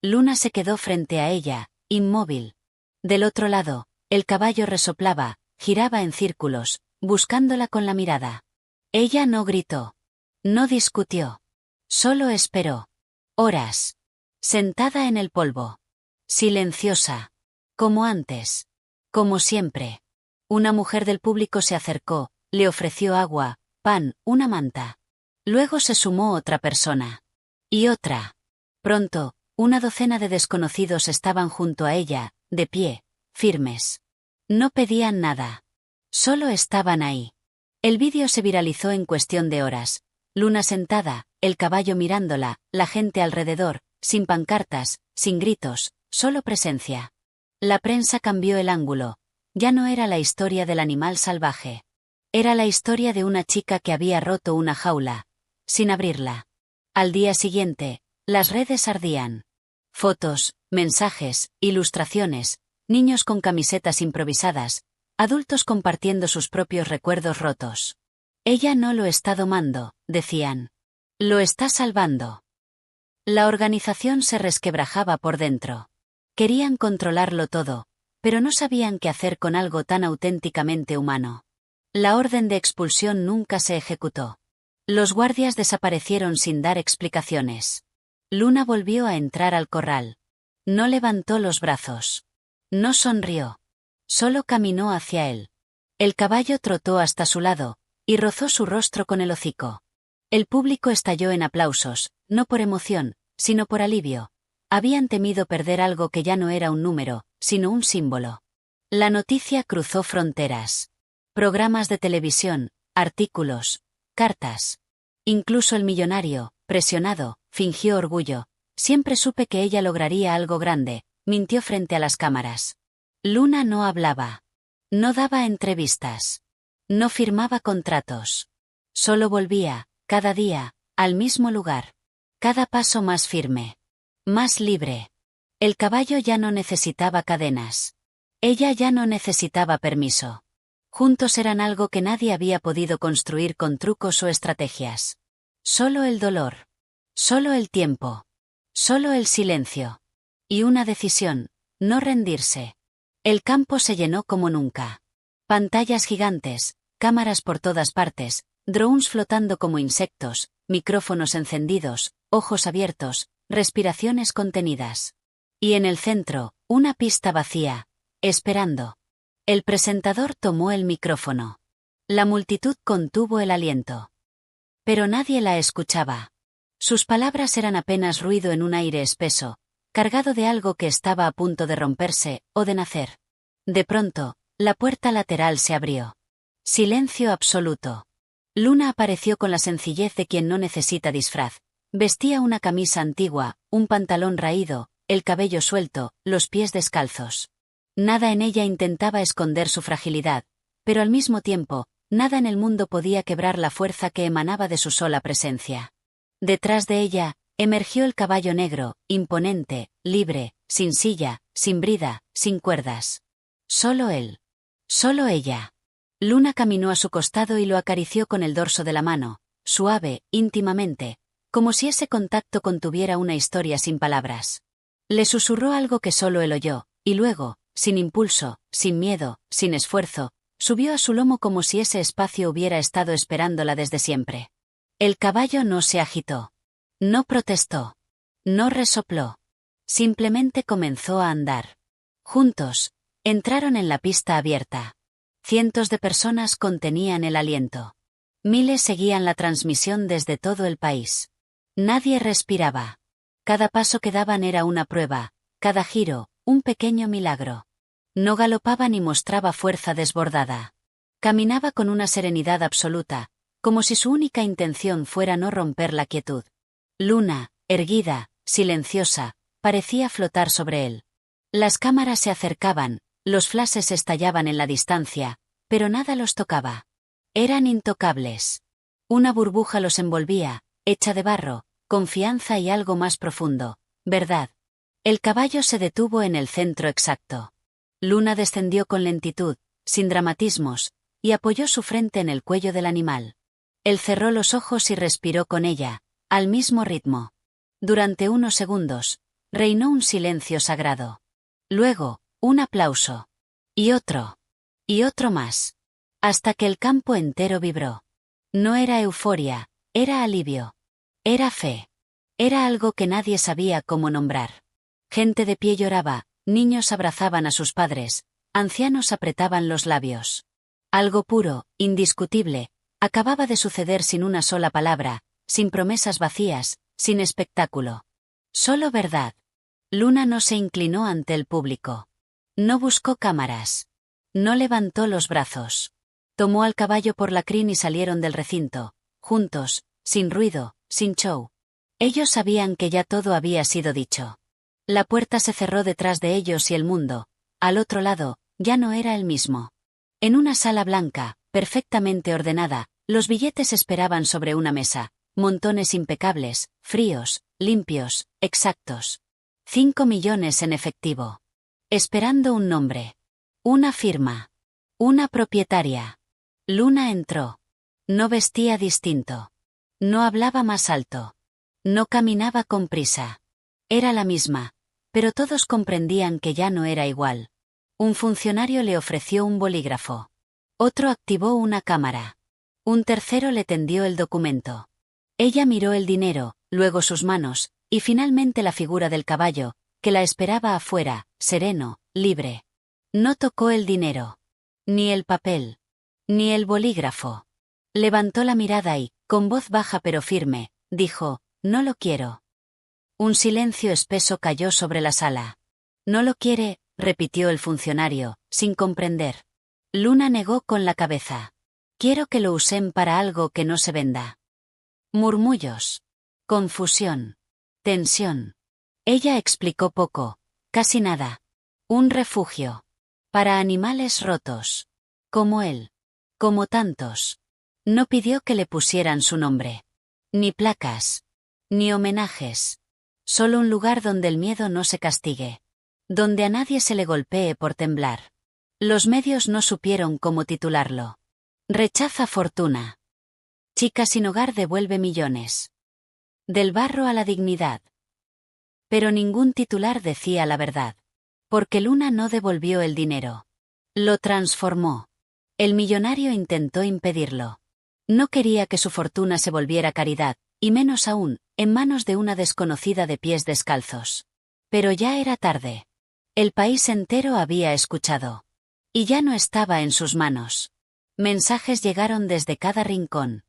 Luna se quedó frente a ella, inmóvil. Del otro lado, el caballo resoplaba, giraba en círculos, buscándola con la mirada. Ella no gritó. No discutió. Solo esperó. Horas. Sentada en el polvo. Silenciosa. Como antes. Como siempre. Una mujer del público se acercó, le ofreció agua, pan, una manta. Luego se sumó otra persona. Y otra. Pronto, una docena de desconocidos estaban junto a ella, de pie, firmes. No pedían nada. Solo estaban ahí. El vídeo se viralizó en cuestión de horas. Luna sentada, el caballo mirándola, la gente alrededor, sin pancartas, sin gritos, solo presencia. La prensa cambió el ángulo. Ya no era la historia del animal salvaje. Era la historia de una chica que había roto una jaula, sin abrirla. Al día siguiente, las redes ardían. Fotos, mensajes, ilustraciones, niños con camisetas improvisadas, adultos compartiendo sus propios recuerdos rotos. Ella no lo está domando, decían. Lo está salvando. La organización se resquebrajaba por dentro. Querían controlarlo todo, pero no sabían qué hacer con algo tan auténticamente humano. La orden de expulsión nunca se ejecutó. Los guardias desaparecieron sin dar explicaciones. Luna volvió a entrar al corral. No levantó los brazos. No sonrió. Solo caminó hacia él. El caballo trotó hasta su lado, y rozó su rostro con el hocico. El público estalló en aplausos, no por emoción, sino por alivio. Habían temido perder algo que ya no era un número, sino un símbolo. La noticia cruzó fronteras. Programas de televisión, artículos, cartas. Incluso el millonario, presionado, fingió orgullo. Siempre supe que ella lograría algo grande, mintió frente a las cámaras. Luna no hablaba. No daba entrevistas. No firmaba contratos. Solo volvía, cada día, al mismo lugar. Cada paso más firme. Más libre. El caballo ya no necesitaba cadenas. Ella ya no necesitaba permiso. Juntos eran algo que nadie había podido construir con trucos o estrategias. Solo el dolor. Solo el tiempo. Solo el silencio. Y una decisión: no rendirse. El campo se llenó como nunca. Pantallas gigantes, cámaras por todas partes, drones flotando como insectos, micrófonos encendidos, ojos abiertos, respiraciones contenidas. Y en el centro, una pista vacía, esperando. El presentador tomó el micrófono. La multitud contuvo el aliento. Pero nadie la escuchaba. Sus palabras eran apenas ruido en un aire espeso, cargado de algo que estaba a punto de romperse, o de nacer. De pronto, la puerta lateral se abrió. Silencio absoluto. Luna apareció con la sencillez de quien no necesita disfraz. Vestía una camisa antigua, un pantalón raído, el cabello suelto, los pies descalzos. Nada en ella intentaba esconder su fragilidad, pero al mismo tiempo, nada en el mundo podía quebrar la fuerza que emanaba de su sola presencia. Detrás de ella, emergió el caballo negro, imponente, libre, sin silla, sin brida, sin cuerdas. Solo él. Solo ella. Luna caminó a su costado y lo acarició con el dorso de la mano, suave, íntimamente, como si ese contacto contuviera una historia sin palabras. Le susurró algo que solo él oyó, y luego, sin impulso, sin miedo, sin esfuerzo, subió a su lomo como si ese espacio hubiera estado esperándola desde siempre. El caballo no se agitó. No protestó. No resopló. Simplemente comenzó a andar. Juntos, entraron en la pista abierta. Cientos de personas contenían el aliento. Miles seguían la transmisión desde todo el país. Nadie respiraba. Cada paso que daban era una prueba, cada giro, un pequeño milagro. No galopaba ni mostraba fuerza desbordada. Caminaba con una serenidad absoluta, como si su única intención fuera no romper la quietud. Luna, erguida, silenciosa, parecía flotar sobre él. Las cámaras se acercaban, los flashes estallaban en la distancia, pero nada los tocaba. Eran intocables. Una burbuja los envolvía, hecha de barro, confianza y algo más profundo, verdad. El caballo se detuvo en el centro exacto. Luna descendió con lentitud, sin dramatismos, y apoyó su frente en el cuello del animal. Él cerró los ojos y respiró con ella, al mismo ritmo. Durante unos segundos, reinó un silencio sagrado. Luego, un aplauso. Y otro. Y otro más. Hasta que el campo entero vibró. No era euforia, era alivio. Era fe. Era algo que nadie sabía cómo nombrar. Gente de pie lloraba, niños abrazaban a sus padres, ancianos apretaban los labios. Algo puro, indiscutible, acababa de suceder sin una sola palabra, sin promesas vacías, sin espectáculo. Solo verdad. Luna no se inclinó ante el público. No buscó cámaras. No levantó los brazos. Tomó al caballo por la crin y salieron del recinto, juntos, sin ruido, sin show. Ellos sabían que ya todo había sido dicho. La puerta se cerró detrás de ellos y el mundo, al otro lado, ya no era el mismo. En una sala blanca, perfectamente ordenada, los billetes esperaban sobre una mesa, montones impecables, fríos, limpios, exactos. 5 millones en efectivo. Esperando un nombre. Una firma. Una propietaria. Luna entró. No vestía distinto. No hablaba más alto. No caminaba con prisa. Era la misma, pero todos comprendían que ya no era igual. Un funcionario le ofreció un bolígrafo. Otro activó una cámara. Un tercero le tendió el documento. Ella miró el dinero, luego sus manos, y finalmente la figura del caballo, que la esperaba afuera, sereno, libre. No tocó el dinero. Ni el papel. Ni el bolígrafo. Levantó la mirada y, con voz baja pero firme, dijo, «No lo quiero». Un silencio espeso cayó sobre la sala. «No lo quiere», repitió el funcionario, sin comprender. Luna negó con la cabeza. «Quiero que lo usen para algo que no se venda». Murmullos. Confusión. Tensión. Ella explicó poco, casi nada. Un refugio. Para animales rotos. Como él. Como tantos. No pidió que le pusieran su nombre. Ni placas. Ni homenajes. Solo un lugar donde el miedo no se castigue. Donde a nadie se le golpee por temblar. Los medios no supieron cómo titularlo. Rechaza fortuna. Chica sin hogar devuelve millones. Del barro a la dignidad. Pero ningún titular decía la verdad. Porque Luna no devolvió el dinero. Lo transformó. El millonario intentó impedirlo. No quería que su fortuna se volviera caridad, y menos aún, en manos de una desconocida de pies descalzos. Pero ya era tarde. El país entero había escuchado. Y ya no estaba en sus manos. Mensajes llegaron desde cada rincón.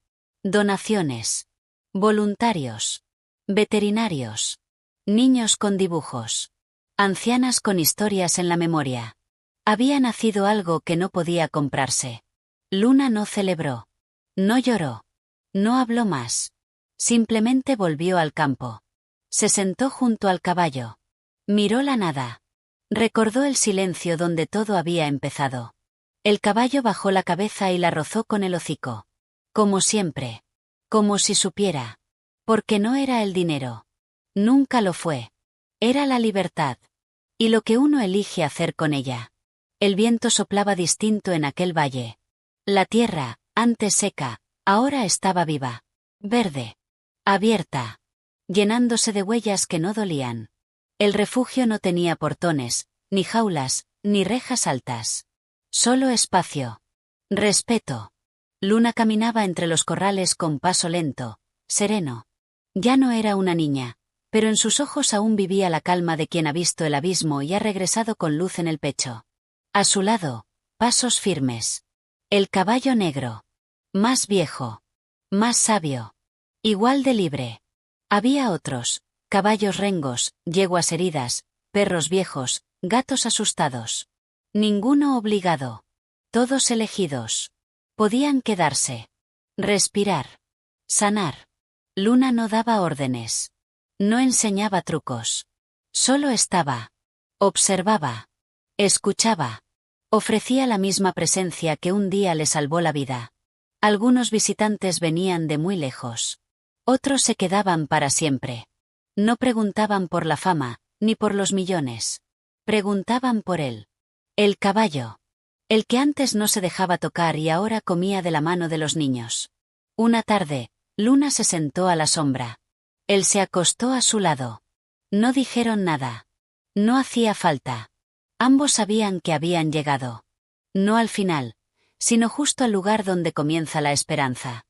Donaciones. Voluntarios. Veterinarios. Niños con dibujos. Ancianas con historias en la memoria. Había nacido algo que no podía comprarse. Luna no celebró. No lloró. No habló más. Simplemente volvió al campo. Se sentó junto al caballo. Miró la nada. Recordó el silencio donde todo había empezado. El caballo bajó la cabeza y la rozó con el hocico. Como siempre. Como si supiera. Porque no era el dinero. Nunca lo fue. Era la libertad. Y lo que uno elige hacer con ella. El viento soplaba distinto en aquel valle. La tierra, antes seca, ahora estaba viva. Verde. Abierta. Llenándose de huellas que no dolían. El refugio no tenía portones, ni jaulas, ni rejas altas. Solo espacio. Respeto. Luna caminaba entre los corrales con paso lento, sereno. Ya no era una niña, pero en sus ojos aún vivía la calma de quien ha visto el abismo y ha regresado con luz en el pecho. A su lado, pasos firmes. El caballo negro. Más viejo. Más sabio. Igual de libre. Había otros, caballos rengos, yeguas heridas, perros viejos, gatos asustados. Ninguno obligado. Todos elegidos. Podían quedarse. Respirar. Sanar. Luna no daba órdenes. No enseñaba trucos. Solo estaba. Observaba. Escuchaba. Ofrecía la misma presencia que un día le salvó la vida. Algunos visitantes venían de muy lejos. Otros se quedaban para siempre. No preguntaban por la fama, ni por los millones. Preguntaban por él. El caballo. El que antes no se dejaba tocar y ahora comía de la mano de los niños. Una tarde, Luna se sentó a la sombra. Él se acostó a su lado. No dijeron nada. No hacía falta. Ambos sabían que habían llegado. No al final, sino justo al lugar donde comienza la esperanza.